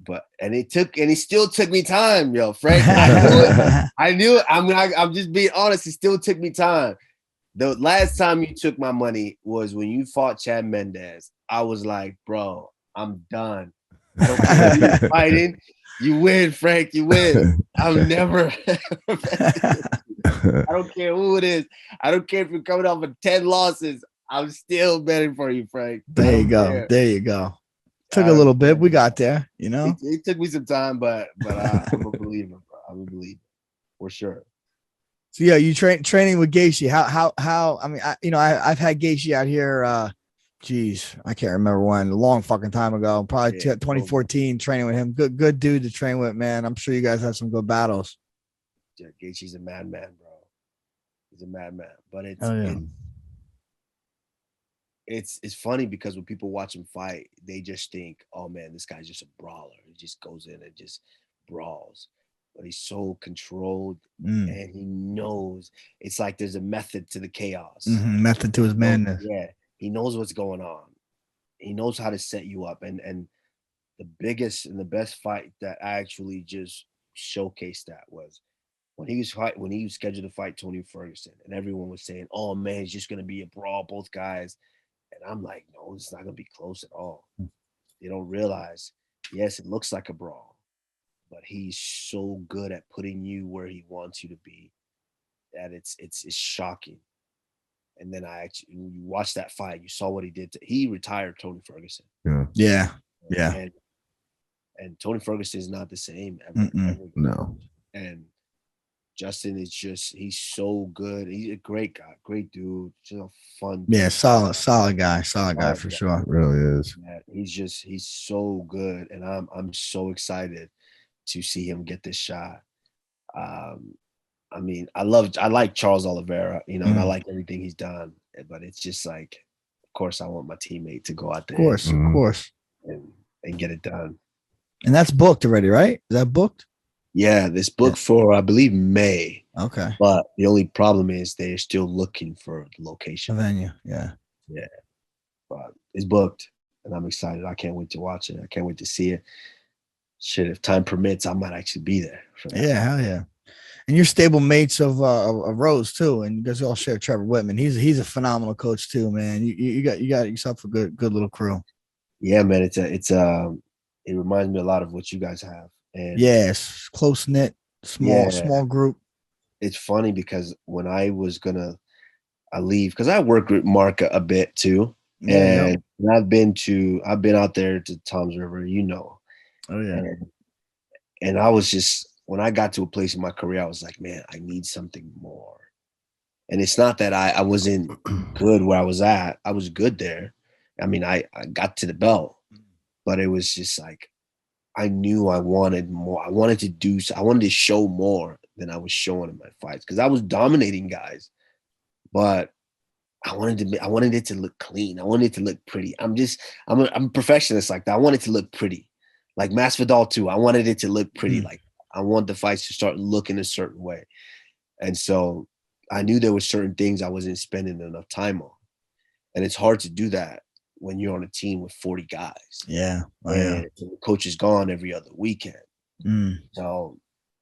But it still took me time, yo, Frank. I knew it. I'm just being honest. It still took me time. The last time you took my money was when you fought Chad Mendez. I was like, bro, I'm done. I don't care who you're fighting. You win, Frank. You win. I'm never. I don't care who it is. I don't care if you're coming off of 10 losses. I'm still betting for you, Frank. There you go. Care. There you go. Took a little bit. We got there, It took me some time, but I'm a believer, bro. I'm a believer for sure. So yeah, you training with Gaethje. How? I mean, I've had Gaethje out here. I can't remember when. A long fucking time ago, probably 2014. Training with him. Good dude to train with, man. I'm sure you guys had some good battles. Yeah, Gaethje's a madman, bro. He's a madman. But it's funny because when people watch him fight, they just think, oh man, this guy's just a brawler. He just goes in and just brawls. But he's so controlled and he knows. It's like there's a method to the chaos. Method to his madness. Yeah, he knows what's going on. He knows how to set you up. And the biggest and the best fight that I actually just showcased that was when he was scheduled to fight Tony Ferguson, and everyone was saying, oh man, it's just gonna be a brawl, both guys. And I'm like, no, it's not gonna be close at all. They don't realize, yes, it looks like a brawl, but he's so good at putting you where he wants you to be that it's shocking. And then you watch that fight, you saw what he did. He retired Tony Ferguson. Yeah. And Tony Ferguson is not the same ever. No. And Justin is he's so good. He's a great guy, great dude, just a fun. Yeah, solid guy for sure. It really is. Yeah, he's so good, and I'm so excited to see him get this shot. I mean, I like Charles Oliveira, and I like everything he's done, but it's just like, of course, I want my teammate to go out there, of course, and get it done. And that's booked already, right? Is that booked? Yeah, this book for, I believe, May. Okay. But the only problem is they're still looking for the location. The venue, yeah. Yeah. But it's booked, and I'm excited. I can't wait to watch it. I can't wait to see it. Shit, if time permits, I might actually be there for that. Yeah, hell yeah. And you're stable mates of Rose too, and you guys all share Trevor Whitman. He's a phenomenal coach too, man. You got yourself a good little crew. Yeah, man. It reminds me a lot of what you guys have. And yes, close knit, small group. It's funny because when I was gonna leave, because I work with Mark a bit too, and I've been out there to Tom's River, Oh yeah. And I was just, when I got to a place in my career, I was like, man, I need something more. And it's not that I wasn't good where I was at. I was good there. I mean, I got to the belt, but it was just like, I knew I wanted more. I wanted to show more than I was showing in my fights, because I was dominating guys, but I wanted it to look clean. I wanted it to look pretty. I'm a perfectionist like that. I want it to look pretty, like Masvidal too. I wanted it to look pretty. Like I want the fights to start looking a certain way, and so I knew there were certain things I wasn't spending enough time on, and it's hard to do that when you're on a team with 40 guys. Yeah. And the coach is gone every other weekend. So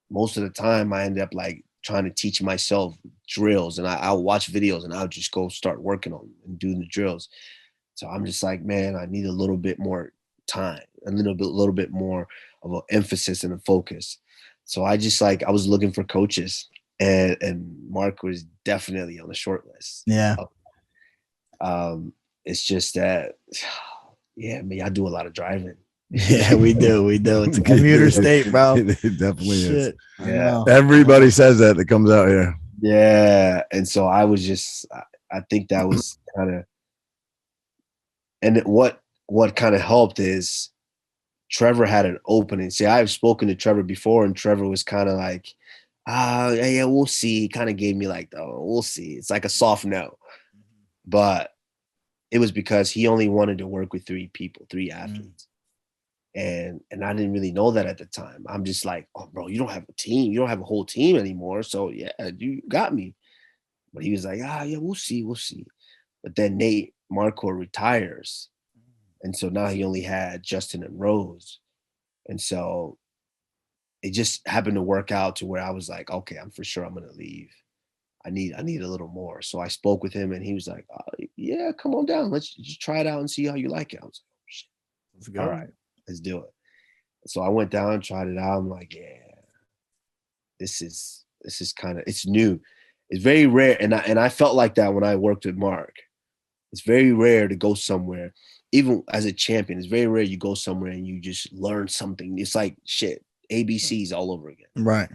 most of the time I end up like trying to teach myself drills, and I'll watch videos and I'll just go start working on them and doing the drills. So I'm just like, man, I need a little bit more time, a little bit more of an emphasis and a focus. So I was looking for coaches, and Mark was definitely on the short list. Yeah. It's just that, yeah, I do a lot of driving. Yeah, we do. It's a commuter state, bro. It definitely is. Yeah. Everybody says that comes out here. Yeah. And so I I think that was kind of, and what kind of helped is Trevor had an opening. See, I've spoken to Trevor before, and Trevor was kind of like, yeah, we'll see. He kind of gave me like, oh, we'll see. It's like a soft no. But it was because he only wanted to work with 3 people, 3 athletes. And I didn't really know that at the time. I'm just like, oh, bro, you don't have a team. You don't have a whole team anymore. So, yeah, you got me. But he was like, yeah, we'll see. But then Nate Marco retires. And so now he only had Justin and Rose. And so it just happened to work out to where I was like, okay, I'm for sure I'm going to leave. I need a little more. So I spoke with him, and he was like, yeah, come on down. Let's just try it out and see how you like it. I was like, oh, shit. Let's go. All right, let's do it. So I went down, tried it out. I'm like, yeah, this is kind of, it's new. It's very rare. And I felt like that when I worked with Mark. It's very rare to go somewhere, even as a champion. It's very rare you go somewhere and you just learn something. It's like shit, ABCs all over again. Right.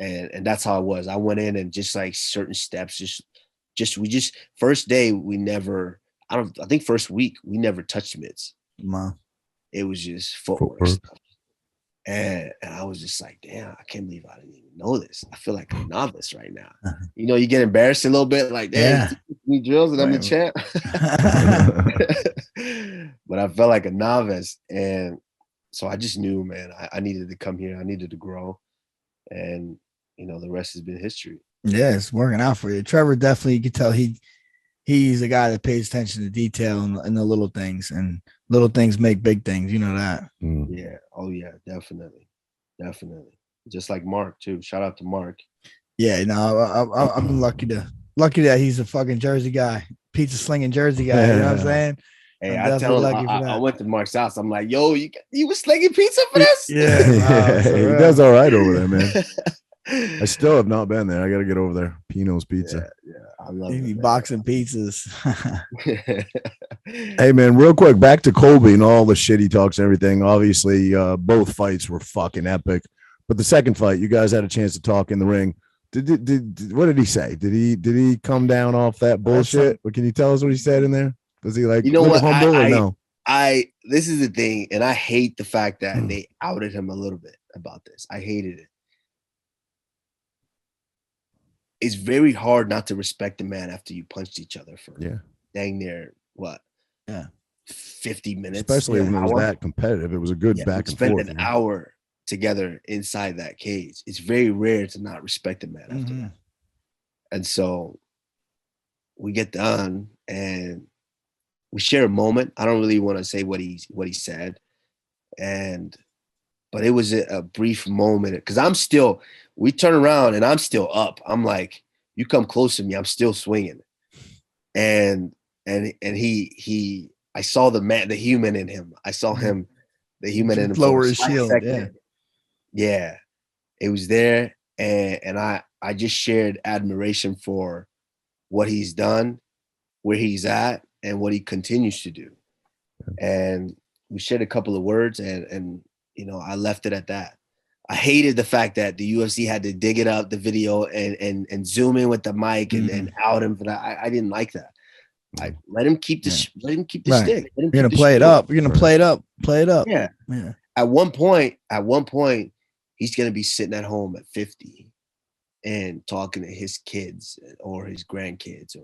And that's how it was. I went in and just like certain steps, we first day we never, I think first week we never touched mitts. Wow. It was just footwork stuff. And I was just like, damn, I can't believe I didn't even know this. I feel like a novice right now. You know, you get embarrassed a little bit, like, damn, me drills and I'm the champ. But I felt like a novice. And so I just knew, man, I needed to come here. I needed to grow. And, you know, the rest has been history. Yeah, it's working out for you. Trevor definitely, you can tell he's a guy that pays attention to detail and the little things, and little things make big things. You know that. Yeah. Oh yeah, definitely. Just like Mark too. Shout out to Mark. Yeah, no, I've been lucky that he's a fucking Jersey guy, pizza slinging Jersey guy. You know what I'm saying? Hey, I tell him, I went to Mark's house. I'm like, yo, you was slinging pizza for this? Yeah, he does all right over there, man. I still have not been there. I got to get over there. Pino's Pizza. Yeah, I love it. Man. Boxing pizzas. Hey, man, real quick, back to Colby and all the shit he talks and everything. Obviously, both fights were fucking epic. But the second fight, you guys had a chance to talk in the ring. What did he say? Did he come down off that bullshit? Or can you tell us what he said in there? Was he like, you know what? Humble or no? This is the thing, and I hate the fact that they outed him a little bit about this. I hated it. It's very hard not to respect a man after you punched each other for dang near 50 minutes. Especially when it was that competitive. It was a good back and forth. Spent an hour together inside that cage. It's very rare to not respect a man after that. And so we get done and we share a moment. I don't really want to say what he said. But it was a brief moment because we turn around and I'm still up. I'm like, you come close to me, I'm still swinging. And I saw the human in him. I saw him, the human in him. Lower his shield. Yeah. It was there. And I just shared admiration for what he's done, where he's at, and what he continues to do. And we shared a couple of words and you know, I left it at that. I hated the fact that the UFC had to dig it up, the video, and zoom in with the mic and out him for that. I didn't like that. I let him keep the stick. You're gonna play it up. You're gonna play it up. Play it up. Yeah. At one point, he's gonna be sitting at home at 50 and talking to his kids or his grandkids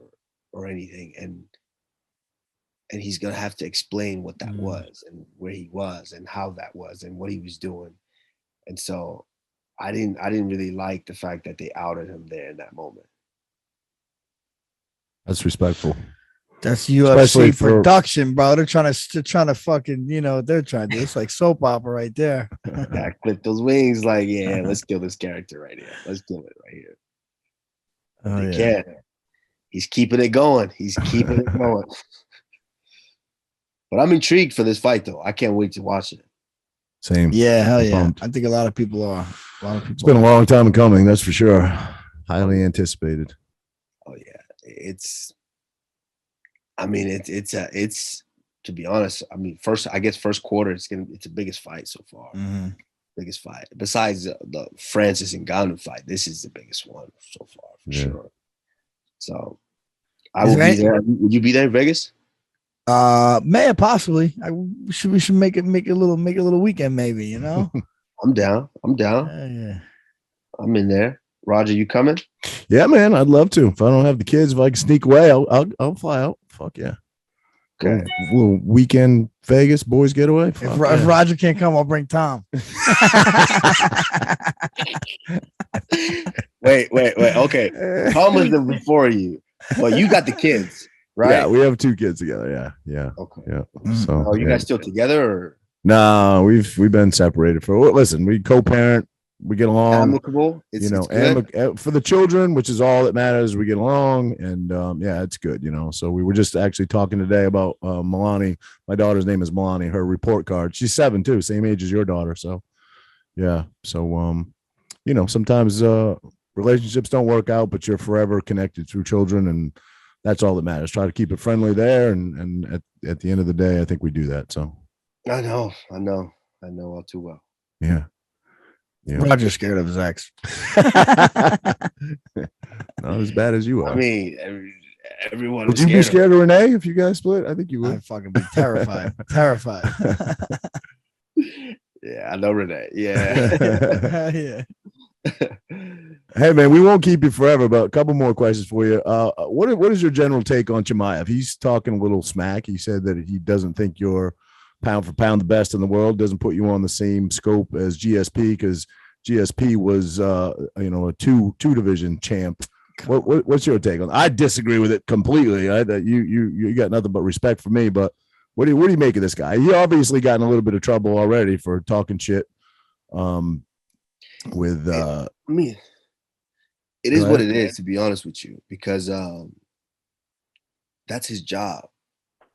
or anything, and he's gonna have to explain what that was and where he was and how that was and what he was doing. And so I didn't really like the fact that they outed him there in that moment. That's respectful. That's UFC production, bro. They're trying to fucking, you know, they're trying to. It's like soap opera right there. I clip those wings, like, yeah, let's kill this character right here. Let's kill it right here. They can't. He's keeping it going. But I'm intrigued for this fight, though. I can't wait to watch it. Same. Yeah, hell yeah. Pumped. I think a lot of people are. It's been a long time coming, that's for sure. Highly anticipated. Oh yeah, it's to be honest. I mean, first quarter, it's the biggest fight so far. Biggest fight besides the Francis and Ngannou fight. This is the biggest one so far for sure. So I will be there. Would you be there in Vegas? May possibly. We should make it a little weekend, maybe. You know. I'm down. Yeah. I'm in there. Roger, you coming? Yeah, man. I'd love to. If I don't have the kids, if I can sneak away, I'll fly out. Fuck yeah. Okay. Little weekend Vegas boys getaway. If Roger can't come, I'll bring Tom. Wait. Okay. Tom was there before you. Well, you got the kids, right? Yeah, we have 2 kids together. Yeah. Okay. Yeah. So are you guys still together or? No, we've been separated listen, we co-parent, we get along. Amicable. It's for the children, which is all that matters. We get along, and yeah, it's good. So we were just actually talking today about Milani. My daughter's name is Milani. Her report card. She's 7 too, same age as your daughter. So yeah. So sometimes relationships don't work out, but you're forever connected through children, and that's all that matters. Try to keep it friendly there, and at the end of the day, I think we do that. So I know all too well. Yeah. Roger's scared of his ex. Not as bad as you are. I mean, everyone. Would you be scared of Renee if you guys split? I think you would. I'd fucking be terrified. Terrified. Yeah, I know Renee. Yeah. Yeah. Hey man, we won't keep you forever, but a couple more questions for you. What is your general take on Chimaev? He's talking a little smack. He said that he doesn't think you're pound for pound the best in the world, doesn't put you on the same scope as GSP, because GSP was a 2 division champ. What's your take on that? I disagree with it completely. That you got nothing but respect for me, but what do you make of this guy? He obviously got in a little bit of trouble already for talking shit with I mean, it is what it is, to be honest with you, because that's his job.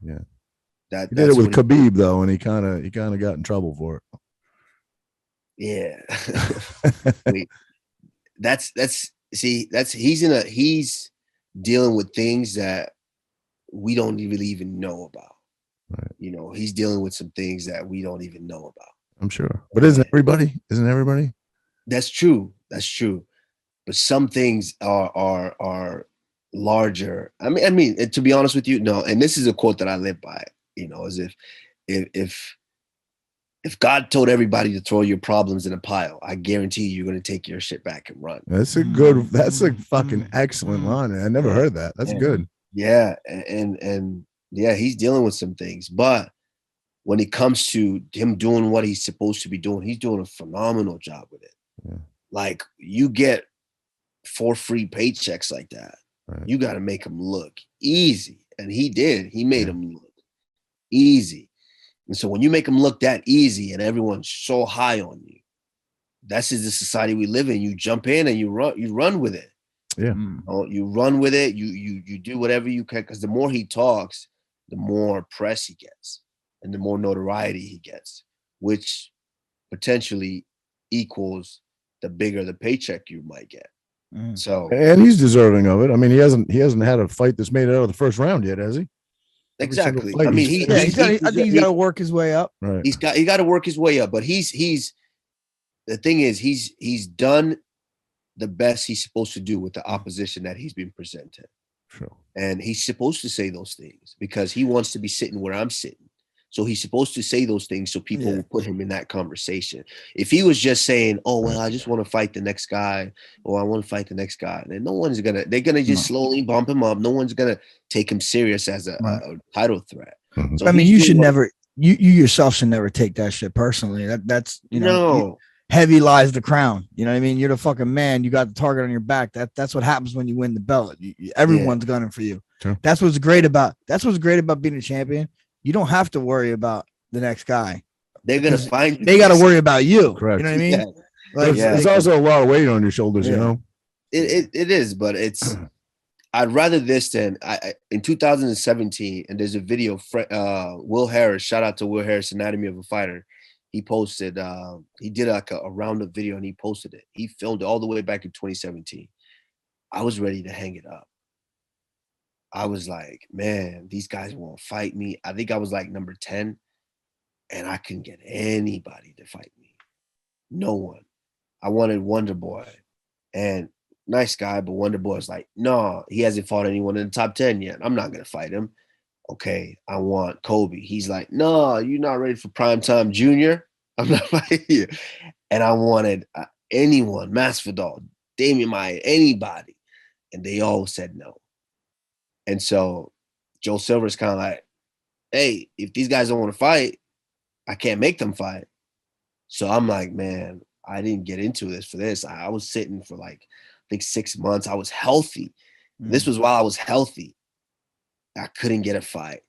Yeah. He did it with Khabib though, and he kind of got in trouble for it. Yeah. He's dealing with things that we don't really even know about. Right. He's dealing with some things that we don't even know about. I'm sure. But isn't everybody? That's true. But some things are larger. I mean, to be honest with you, no. And this is a quote that I live by. As if God told everybody to throw your problems in a pile, I guarantee you're going to take your shit back and run. That's a fucking excellent line. I never heard that. That's good. Yeah. And yeah, he's dealing with some things, but when it comes to him doing what he's supposed to be doing, he's doing a phenomenal job with it. Yeah. Like, you get 4 free paychecks like that. Right. You got to make him look easy. And he did. He made him look easy. And so when you make them look that easy and everyone's so high on you, that's just the society we live in. You jump in and you run with it. Yeah. You run with it. You do whatever you can, because the more he talks, the more press he gets and the more notoriety he gets, which potentially equals the bigger the paycheck you might get. So, and he's deserving of it. I mean, he hasn't had a fight that's made it out of the first round yet, has he? Exactly. I mean, I think he's got to work his way up. Right. He got to work his way up. But he's the thing is, he's done the best he's supposed to do with the opposition that he's been presented. Sure. And he's supposed to say those things because he wants to be sitting where I'm sitting. So he's supposed to say those things so people will put him in that conversation. If he was just saying, "Oh, well, I just want to fight the next guy," or "I want to fight the next guy," then they're gonna just slowly bump him up. No one's gonna take him serious as a title threat. Mm-hmm. So I mean, you should never, you yourself should never take that shit personally. That's heavy lies the crown. You know what I mean? You're the fucking man. You got the target on your back. That's what happens when you win the belt. Everyone's gunning for you. Sure. That's what's great about being a champion. You don't have to worry about the next guy. They're gonna find you. They got to worry about you. Correct. You know what I mean? Yeah. Like, there's also a lot of weight on your shoulders. You know, it is, but it's. I'd rather this than in 2017, and there's a video. Will Harris, shout out to Will Harris, Anatomy of a Fighter. He posted. He did like a roundup video, and he posted it. He filmed it all the way back in 2017. I was ready to hang it up. I was like, man, these guys won't fight me. I think I was like number 10, and I couldn't get anybody to fight me. No one. I wanted Wonder Boy, and nice guy, but Wonder Boy's like, no, he hasn't fought anyone in the top 10 yet. I'm not gonna fight him. Okay, I want Kobe. He's like, no, you're not ready for primetime junior. I'm not fighting you. And I wanted anyone, Masvidal, Damian Maia, anybody. And they all said no. And so Joe Silver's kind of like, hey, if these guys don't want to fight, I can't make them fight. So I'm like, man, I didn't get into this for this. I was sitting for like, I think 6 months. I was healthy. This was while I was healthy. I couldn't get a fight.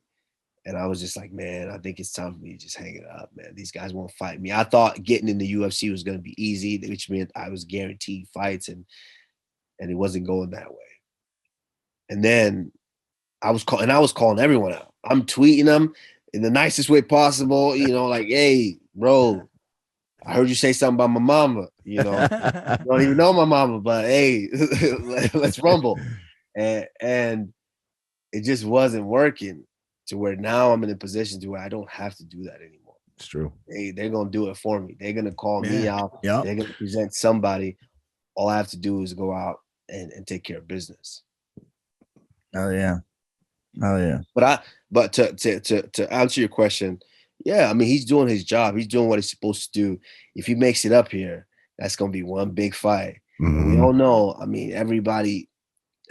And I was just like, man, I think it's time for me to just hang it up, man. These guys won't fight me. I thought getting in the UFC was going to be easy, which meant I was guaranteed fights, and it wasn't going that way. And then I was calling everyone out. I'm tweeting them in the nicest way possible, you know, like, hey, bro, I heard you say something about my mama, you know. I don't even know my mama, but hey, let's rumble. And it just wasn't working, to where now I'm in a position to where I don't have to do that anymore. It's true. They're going to do it for me. They're going to call me out. Yep. They're going to present somebody. All I have to do is go out and take care of business. Oh yeah. But to answer your question, yeah, I mean, he's doing his job. He's doing what he's supposed to do. If he makes it up here, that's going to be one big fight. Mm-hmm. We all know, I mean, everybody's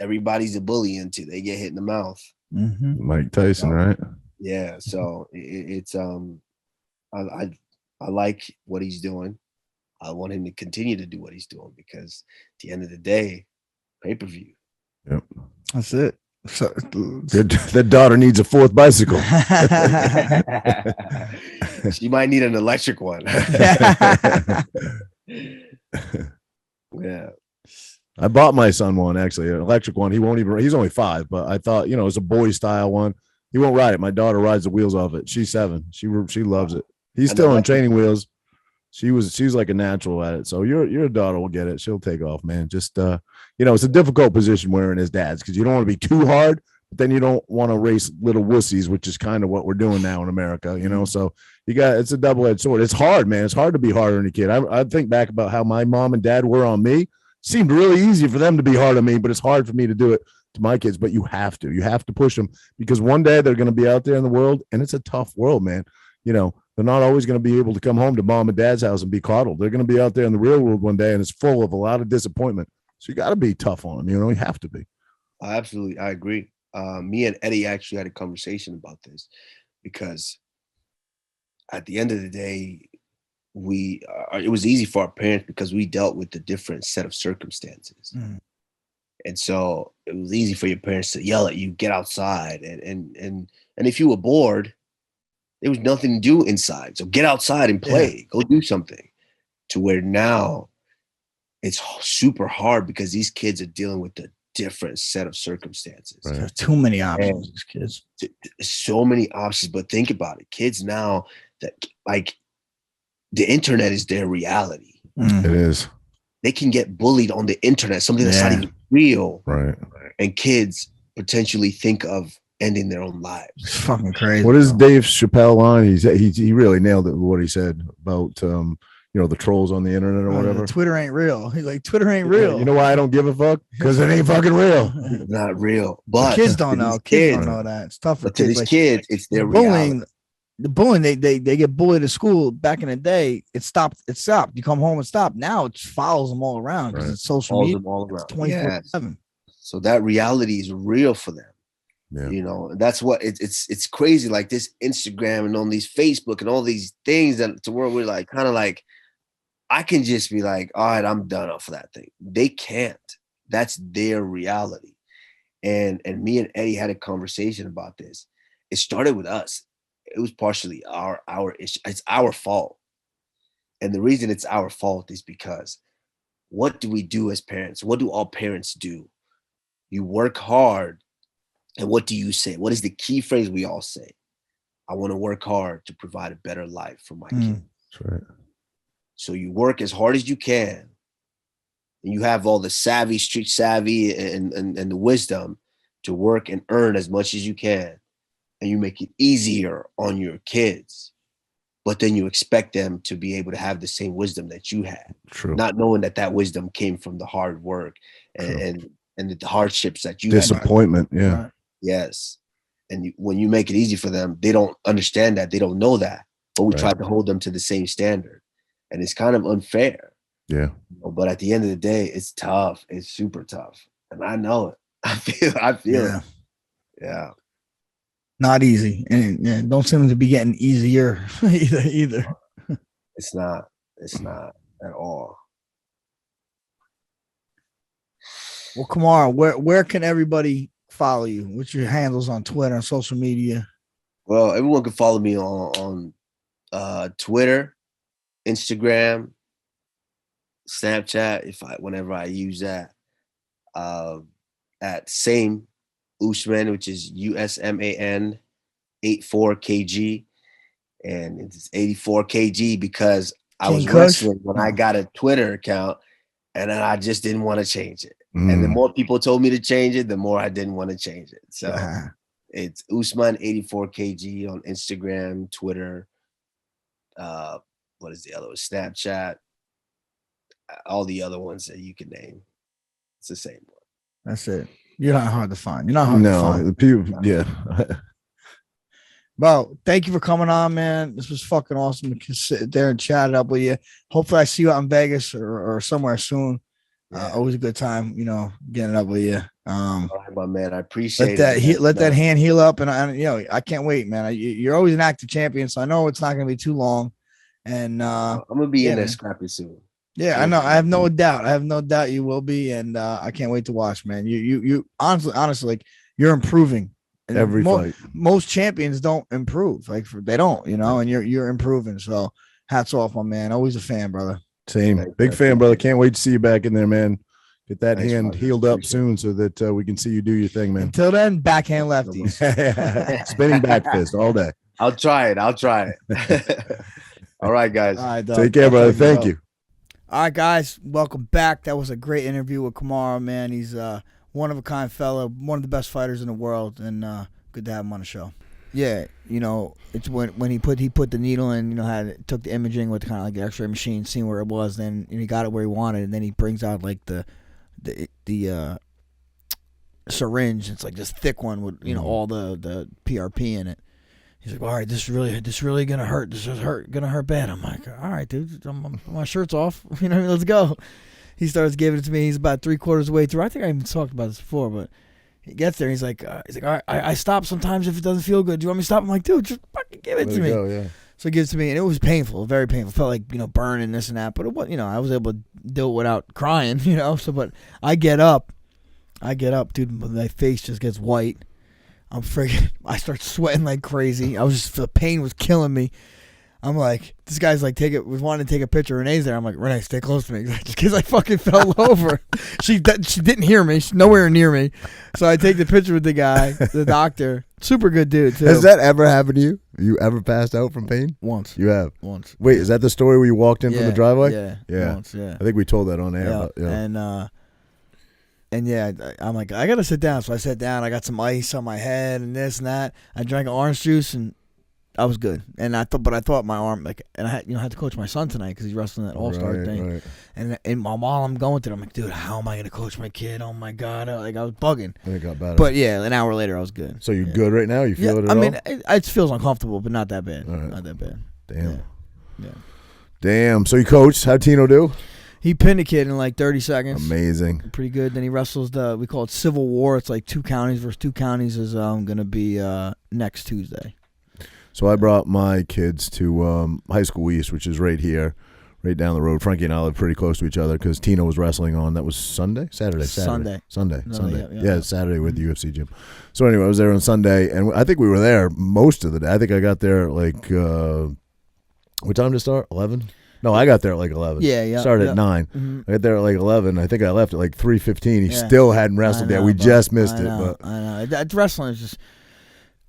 a bully until they get hit in the mouth. Mm-hmm. Mike Tyson, right? Yeah. So it's I like what he's doing. I want him to continue to do what he's doing, because at the end of the day, pay-per-view. Yep. That's it. So that daughter needs a fourth bicycle. She might need an electric one. Yeah. I bought my son one, actually, an electric one. He's only 5, but I thought, you know, it's a boy style one. He won't ride it. My daughter rides the wheels off it. She's 7. She loves it. He's still on training wheels. She's like a natural at it. So your daughter will get it. She'll take off, man. Just you know, it's a difficult position wearing his dad's, because you don't want to be too hard, but then you don't want to race little wussies, which is kind of what we're doing now in America, you know. So it's a double-edged sword. It's hard, man. It's hard to be hard on a kid. I think back about how my mom and dad were on me. Seemed really easy for them to be hard on me, but it's hard for me to do it to my kids. But you have to push them, because one day they're going to be out there in the world, and it's a tough world, man. You know, they're not always going to be able to come home to mom and dad's house and be coddled. They're going to be out there in the real world one day, and it's full of a lot of disappointment. So you got to be tough on them. You know, you have to be. Absolutely. I agree. Me and Eddie actually had a conversation about this, because at the end of the day, it was easy for our parents because we dealt with a different set of circumstances. And so it was easy for your parents to yell at you, get outside. And if you were bored, there was nothing to do inside. So get outside and play, go do something. To where now it's super hard, because these kids are dealing with a different set of circumstances. Right. There's too many options, these kids. So many options. But think about it. Kids now, that like, the internet is their reality. It is. They can get bullied on the internet, something that's not even real. Right. And kids potentially think of ending their own lives. It's fucking crazy. What is Dave Chappelle on? He really nailed it with what he said about you know, the trolls on the internet or whatever. Twitter ain't real. He's like, Twitter ain't real. You know why I don't give a fuck? Because it ain't fucking real. It's not real. But kids don't know. Kids don't know that. It's tough for but to kids. these kids, it's their bullying. reality. The bullying, they get bullied at school. Back in the day, it stopped. You come home and stop. Now it follows them all around, because it's social media. Them all around. 24/7. So that reality is real for them. Yeah. You know, that's what it's crazy. Like this Instagram and on these Facebook and all these things, that to where we're like, kind of like, I can just be like, all right, I'm done off of that thing. They can't. That's their reality. And me and Eddie had a conversation about this. It started with us. It was partially our issue. It's our fault. And the reason it's our fault is because what do we do as parents? What do all parents do? You work hard. And what do you say? What is the key phrase we all say? I want to work hard to provide a better life for my kids. That's right. So you work as hard as you can. And you have all the street savvy and the wisdom to work and earn as much as you can. And you make it easier on your kids. but then you expect them to be able to have the same wisdom that you had. True. Not knowing that wisdom came from the hard work and the hardships that you disappointment. had. Yeah. Yes. And when you make it easy for them, they don't understand that. They don't know that. But we try to hold them to the same standard. And it's kind of unfair. Yeah. But at the end of the day, it's tough. It's super tough. And I know it. I feel it. Yeah. Not easy. And don't seem to be getting easier either. It's not at all. Well, Kamaru, where can everybody follow you? What's your handles on Twitter and social media? Well, everyone can follow me on Twitter, Instagram, Snapchat, whenever I use that. At same Usman, which is USMAN 84kg, and it's 84kg because I was wrestling when I got a Twitter account, and then I just didn't want to change it. And the more people told me to change it, the more I didn't want to change it. So it's Usman 84kg on Instagram, Twitter. What is the other one? Snapchat. All the other ones that you can name. It's the same one. That's it. You're not hard to find. You're not hard to find. The people, yeah. Well, thank you for coming on, man. This was fucking awesome to sit there and chat it up with you. Hopefully I see you out in Vegas or somewhere soon. Always a good time, getting up with you. All right, my man. I appreciate it. Let that hand heal up. And I can't wait, man. You're always an active champion. So I know it's not going to be too long. And I'm going to be in there scrappy soon. Yeah, I know. I have no doubt you will be. And I can't wait to watch, man. You honestly, like, you're improving. And every fight. Most champions don't improve. Like they don't, and you're improving. So hats off, my man. Always a fan, brother. Same. Big fan, brother. Can't wait to see you back in there, man. Get that hand healed up soon so that we can see you do your thing, man. Until then, backhand lefties. Spinning back fist all day. I'll try it. All right, guys. All right, take care, brother. Thank you. All right, guys. Welcome back. That was a great interview with Kamaru, man. He's one of a kind fella, one of the best fighters in the world, and good to have him on the show. Yeah, it's when he put the needle in, took the imaging with kind of like the X-ray machine, seeing where it was, then he got it where he wanted, and then he brings out like the syringe. It's like this thick one with all the PRP in it. He's like, all right, this really gonna hurt. This is gonna hurt bad. I'm like, all right, dude, my shirt's off. Let's go. He starts giving it to me. He's about 3/4 of the way through. I think I even talked about this before, but he gets there. He's like, all right, I stop sometimes if it doesn't feel good. Do you want me to stop? I'm like, dude, just fucking give it to me. Go, yeah. So he gives it to me, and it was painful, very painful. It felt like burning this and that, but it was, I was able to do it without crying, So, but I get up, dude. My face just gets white. I start sweating like crazy. The pain was killing me. I'm like, this guy's like, was wanting to take a picture. Renee's there. I'm like, Renee, stay close to me. Just because I fucking fell over. She didn't hear me. She's nowhere near me. So I take the picture with the guy, the doctor. Super good dude, too. Has that ever happened to you? You ever passed out from pain? Once. You have? Once. Wait, is that the story where you walked in from the driveway? Yeah. Once, yeah. I think we told that on air. Yeah. And yeah, I'm like, I got to sit down. So I sat down. I got some ice on my head and this and that. I drank orange juice and I was good. And I thought my arm, and I had to coach my son tonight because he's wrestling that all-star thing. Right. And while I'm going through it, I'm like, dude, how am I going to coach my kid? Oh my God. I was bugging. And it got better. But yeah, an hour later, I was good. So you're good right now? You feel it at all? I mean, it feels uncomfortable, but not that bad. Right. Not that bad. Damn. Yeah. Damn. So you coached. How'd Tino do? He pinned a kid in like 30 seconds. Amazing. Pretty good. Then he wrestles we call it Civil War. It's like 2 counties versus 2 counties is going to be next Tuesday. So I brought my kids to High School East, which is right here, right down the road. Frankie and I live pretty close to each other because Tino was wrestling on, that was Sunday? Saturday. Sunday. Yeah, Saturday with the UFC gym. So anyway, I was there on Sunday, and I think we were there most of the day. I think I got there like, what time to start? 11? No, I got there at like 11. Yeah. Started at 9. Mm-hmm. I got there at like 11. I think I left at like 3:15. He still hadn't wrestled yet. We just missed it. But I know. Wrestling is just...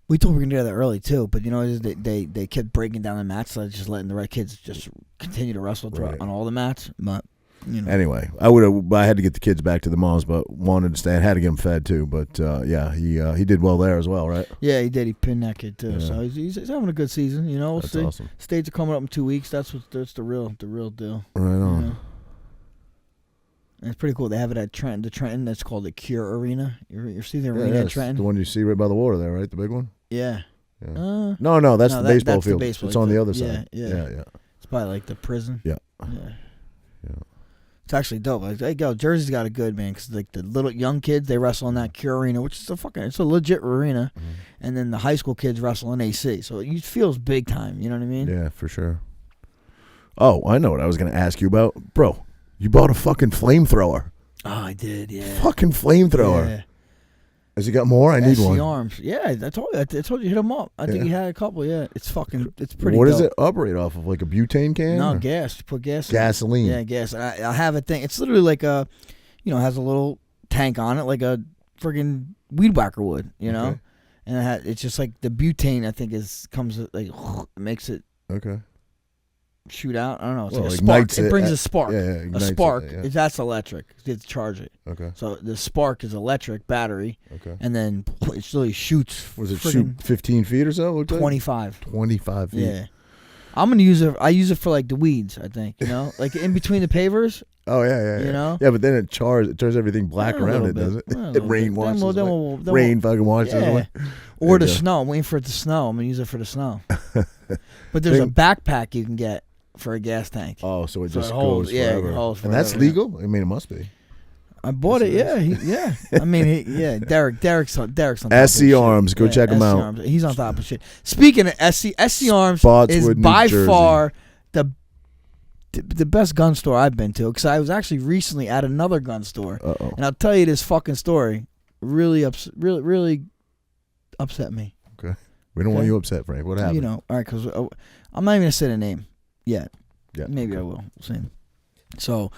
We thought we were going to do that early, too. But, they kept breaking down the mats, so just letting the right kids just continue to wrestle on all the mats. But You know. Anyway, I had to get the kids back to the moms, but wanted to stay. I had to get them fed too. But yeah, he did well there as well, right? Yeah, he did. He pinned that kid too. Yeah. So he's having a good season. You know, we'll That's see. awesome. States are coming up in 2 weeks. That's the real deal. Right on. You know? And it's pretty cool. They have it at Trenton. The Trenton, that's called the Cure Arena. You see the arena at it's Trenton? the one you see right by the water there, right? The big one. Yeah. Yeah. No, that's the baseball that's the field. baseball It's on the field. other side. Yeah. Yeah. It's probably like the prison. Yeah. Yeah. Yeah. It's actually dope. Like, hey, Jersey's got a good, man, because like the little young kids, they wrestle in that Cure Arena, which is it's a legit arena, and then the high school kids wrestle in AC, so it feels big time. You know what I mean? Yeah, for sure. Oh, I know what I was going to ask you about, bro. You bought a fucking flamethrower. Oh, I did. Yeah. Fucking flamethrower. Yeah. Has he got more? I need SC one. Arms. Yeah, I told you hit him up. I think he had a couple. Yeah, it's pretty. What dope. does it operate off of? Like a butane can? No, or? gas. You put gas. Gasoline. Yeah, gas. And I have a thing. It's literally like a, has a little tank on it, like a friggin' weed whacker would, Okay. and it's just like the butane. I think comes like makes it Okay. shoot out. I don't know. It's Well, like a ignites spark. It brings a spark. Yeah, A ignites spark. it, yeah. That's electric. You have to charge it. Okay. So the spark is electric battery, Okay. and then it really shoots. Was it friggin' shoot 15 feet or so? It looked like? 25. 25 feet. Yeah. I'm gonna use it. I use it for like the weeds. I think like in between the pavers. Oh yeah. You know? Yeah, but then it turns everything black Yeah, a around little it, bit. does it? Yeah, a It little rain bit. washes Then away. we'll- Rain fucking washes Yeah. away. Or There the you go. snow. I'm waiting for it to snow. I'm gonna use it for the snow. But there's a backpack you can get for a gas tank. Oh, so it So just it holds- goes yeah, it forever. holds And that's forever, yeah. legal? I mean, it must be. I bought it. Yeah. I mean, Derek's on top of SC his Arms, shit. go check him SC out. Arms. He's on top of shit. Speaking of SC Arms Spotswood, is New by Jersey. far the best gun store I've been to, because I was actually recently at another gun store, Uh-oh. and I'll tell you this fucking story. Really upset me. Okay. We don't want you upset, Frank. What happened? All right, because I'm not even gonna say the name yet. Yeah, Maybe okay. I will. We'll see. So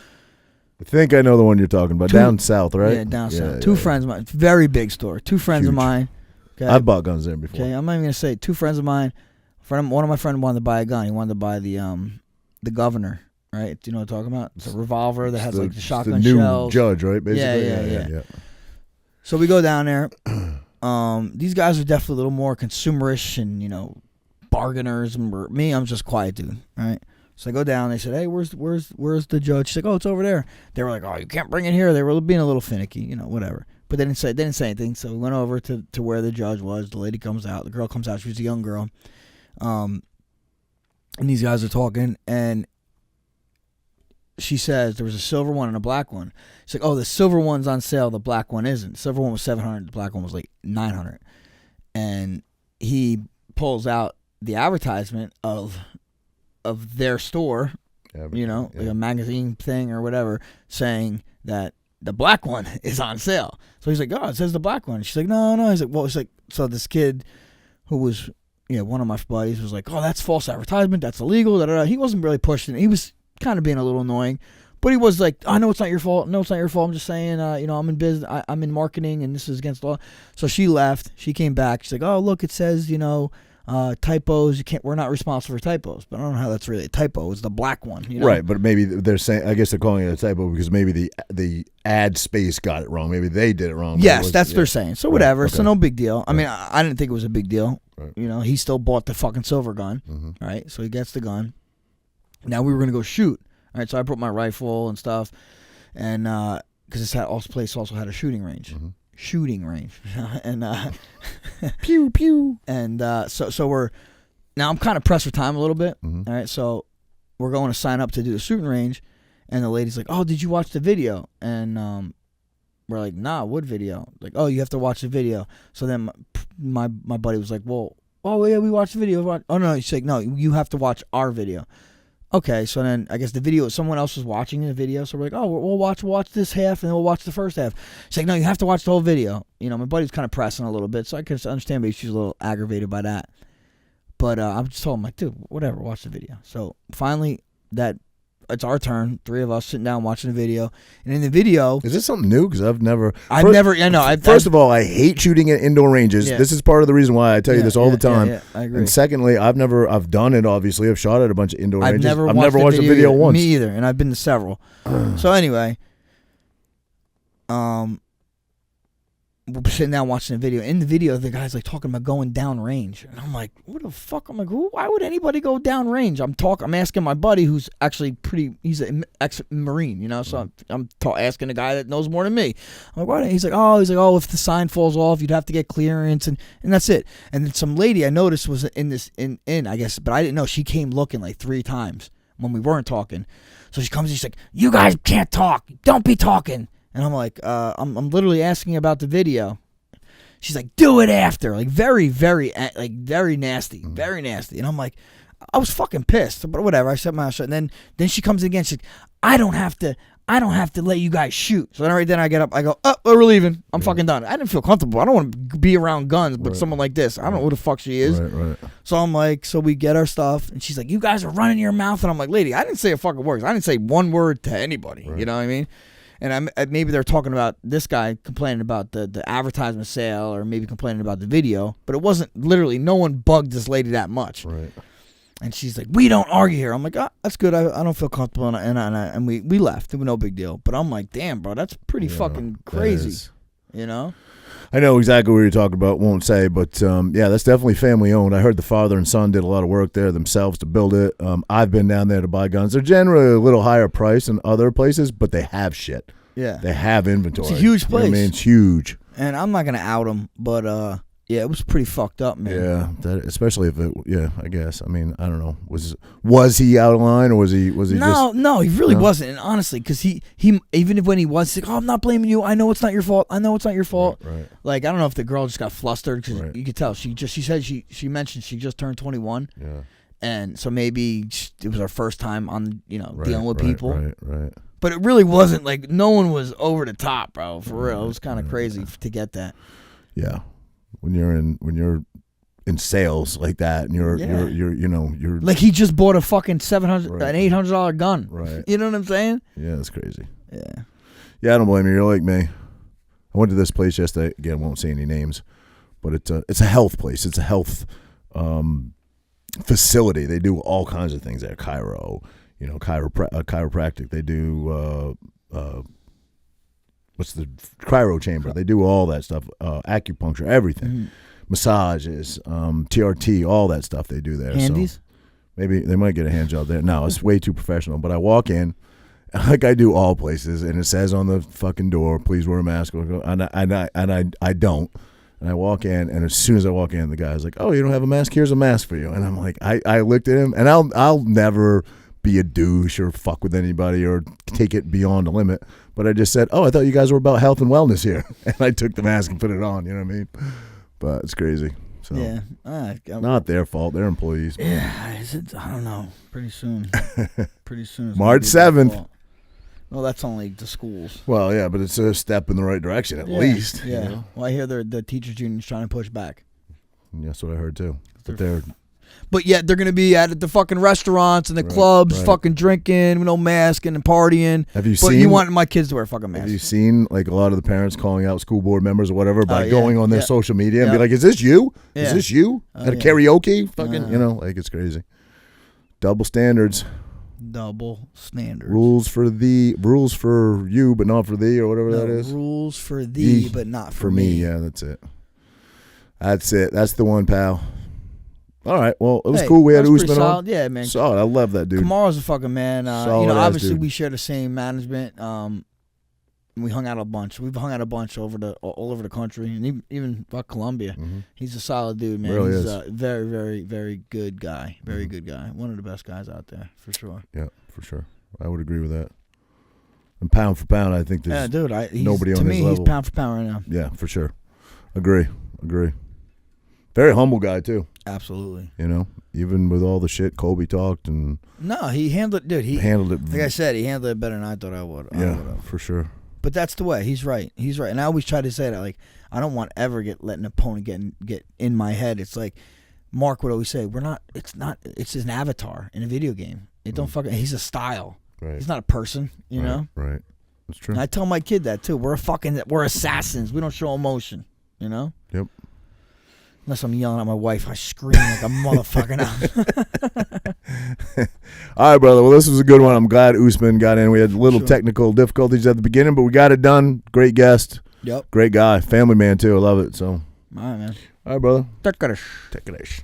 I think I know the one you're talking about. Down south, right? yeah, down south. Two friends of mine. Very big store. Two friends of Huge. mine. Okay. I've bought guns there before. Okay, I'm not even gonna say it. Two friends of mine. One of my friends wanted to buy a gun. He wanted to buy the Governor. Right? Do you know what I'm talking about? It's a revolver that has like the shotgun the new shells. judge, right? Basically. Yeah. So we go down there. These guys are definitely a little more consumerish and bargainers. And me, I'm just quiet dude. Right? So I go down. They said, "Hey, where's the judge?" She's like, "Oh, it's over there." They were like, "Oh, you can't bring it here." They were being a little finicky, whatever. But they didn't say anything. So we went over to where the judge was. The lady comes out. The girl comes out. She was a young girl. And these guys are talking, and she says there was a silver one and a black one. She's like, "Oh, the silver one's on sale. The black one isn't. The silver one was $700. The black one was like $900." And he pulls out the advertisement of their store, like a magazine thing or whatever, saying that the black one is on sale. So he's like, "Oh, it says the black one." She's like, "No." He's like, "Well," it's like, so this kid who was, one of my buddies was like, "Oh, that's false advertisement. That's illegal." Da, da, da. He wasn't really pushing it. He was kind of being a little annoying, but he was like, "I know it's not your fault. No, it's not your fault. I'm just saying, I'm in business. I'm in marketing, and this is against the law." So she left. She came back. She's like, "Oh, look, it says, typos. We're not responsible for typos." But I don't know how that's really a typo. It's the black one, Right, but maybe they're saying. I guess they're calling it a typo because maybe the ad space got it wrong. Maybe they did it wrong. Yes, that's what they're saying. So whatever. Right, okay. So no big deal. I mean, I didn't think it was a big deal. Right. He still bought the fucking silver gun. Mm-hmm. Right. So he gets the gun. Now we were gonna go shoot. All right. So I brought my rifle and stuff, and because this place also had a shooting range. Mm-hmm. Shooting range, and Pew pew. and so we're now I'm kind of pressed for time a little bit. Mm-hmm. All right. So we're going to sign up to do the shooting range, and the lady's like, "Oh, did you watch the video?" And we're like, "Nah, what video?" Like, "Oh, you have to watch the video." So then my buddy was like, "Well, oh yeah, we watched the video." Oh no, she's like, "No, you have to watch our video." Okay, so then I guess the video, someone else was watching the video, so we're like, "Oh, we'll watch this half, and then we'll watch the first half." She's like, "No, you have to watch the whole video." My buddy's kind of pressing a little bit, so I can understand maybe she's a little aggravated by that. But I'm just told him, like, "Dude, whatever, watch the video." So finally, that it's our turn. 3 of us sitting down watching a video, and in the video, is this something new? Because I've never. I know. First of all, I hate shooting at indoor ranges. Yeah. This is part of the reason why I tell you this all the time. Yeah, I agree. And secondly, I've done it. Obviously, I've shot at a bunch of indoor ranges. I've never watched a video once. Me either, and I've been to several. So anyway, we're sitting down watching a video. In the video, the guy's like talking about going down range, and I'm like, "What the fuck?" I'm like, "Why would anybody go down range?" I'm asking my buddy, who's actually he's an ex-Marine, you know. So I'm asking a guy that knows more than me. I'm like, "Why?" He's like, "Oh, if the sign falls off, you'd have to get clearance, and that's it." And then some lady I noticed was in I guess, but I didn't know. She came looking like 3 times when we weren't talking. So she comes and she's like, "You guys can't talk. Don't be talking." And I'm like, I'm literally asking about the video. She's like, "Do it after." Like very, very, like very nasty, very nasty. And I'm like, I was fucking pissed, but whatever. I set my mouth shut. And then she comes in again. She's like, I don't have to let you guys shoot. So then right then I get up. I go, we're leaving. I'm fucking done. I didn't feel comfortable. I don't want to be around guns, but someone like this, I don't know who the fuck she is. Right. So I'm like, so we get our stuff, and she's like, "You guys are running your mouth." And I'm like, "Lady, I didn't say a fucking word. I didn't say one word to anybody." Right. You know what I mean? And maybe they're talking about this guy complaining about the advertisement sale, or maybe complaining about the video, but it wasn't literally, no one bugged this lady that much. Right. And she's like, "We don't argue here." I'm like, "That's good. I don't feel comfortable." And we left. It was no big deal. But I'm like, damn, bro, that's pretty fucking crazy. You know? I know exactly what you're talking about. Won't say, but yeah, that's definitely family owned. I heard the father and son did a lot of work there themselves to build it. I've been down there to buy guns. They're generally a little higher price than other places, but they have shit. Yeah, they have inventory. It's a huge place. You know what I mean, it's huge. And I'm not gonna out them, but yeah, it was pretty fucked up, man. Yeah, especially if it. Yeah, I guess. I mean, I don't know. Was he out of line, or was he? No, he really wasn't. And honestly, because he even when he was, he's like, "Oh, I'm not blaming you. I know it's not your fault. I know it's not your fault." Right. Like, I don't know if the girl just got flustered, because you could tell she said she mentioned she just turned 21. Yeah. And so maybe it was our first time on dealing with people. Right. But it really wasn't like, no one was over the top, bro. For real, it was kind of crazy to get that. Yeah. When you're in sales like that, and you're like, he just bought a fucking $800 gun. Right. You know what I'm saying? Yeah, that's crazy. Yeah. I don't blame you. You're like me. I went to this place yesterday. Again, won't say any names, but it's a health place. It's a health facility. They do all kinds of things there. Chiropractic. They do what's the cryo chamber? They do all that stuff. Acupuncture, everything, massages, TRT, all that stuff they do there. Handies? So maybe they might get a hand job there. No, it's way too professional. But I walk in, like I do all places, and it says on the fucking door, "Please wear a mask." And I don't. And I walk in, and as soon as I walk in, the guy's like, "Oh, you don't have a mask? Here's a mask for you." And I'm like, I looked at him, and I'll never be a douche or fuck with anybody or take it beyond the limit. But I just said, "Oh, I thought you guys were about health and wellness here." And I took the mask and put it on, you know what I mean? But it's crazy. So yeah. Not their fault. They're employees. Yeah. I don't know. Pretty soon. March 7th. Well, that's only the schools. Well, yeah, but it's a step in the right direction at least. Yeah. You know? Well, I hear the teachers union's trying to push back. That's what I heard too. But yet they're going to be at the fucking restaurants and the clubs, fucking drinking, no mask and partying. Have you seen? But you want my kids to wear fucking masks. Have you seen like a lot of the parents calling out school board members or whatever by going on their social media and be like, "Is this you? Is this you at a karaoke?" Fucking, like it's crazy. Double standards. Rules for you, but not for thee, or whatever that is. Rules for thee, but not for me. Yeah, that's it. That's the one, pal. All right. Well, it was cool. We had Usman on. Yeah, man. Solid. I love that dude. Kamaru's a fucking man. Obviously we share the same management. We hung out a bunch. We've hung out a bunch all over the country, and even about Colombia. Mm-hmm. He's a solid dude, man. Really He's is. A very, very, very good guy. Very good guy. One of the best guys out there, for sure. Yeah, for sure. I would agree with that. And pound for pound, I think there's nobody on his level. To me, he's pound for pound right now. Yeah, for sure. Agree. Very humble guy, too. Absolutely. Even with all the shit Kobe talked and... No, he handled it. Dude, he handled it. Like I said, he handled it better than I thought I would. For sure. But that's the way. He's right. And I always try to say that, like, I don't want ever let an opponent get in my head. It's like Mark would always say, it's an avatar in a video game. It don't fucking, he's a style. Right. He's not a person, you know? Right. That's true. And I tell my kid that too. We're assassins. We don't show emotion, you know? Yep. Unless I'm yelling at my wife, I scream like a motherfucker now. All right, brother. Well, this was a good one. I'm glad Usman got in. We had little technical difficulties at the beginning, but we got it done. Great guest. Yep. Great guy. Family man, too. I love it. So. All right, man. All right, brother. Take care. Take it.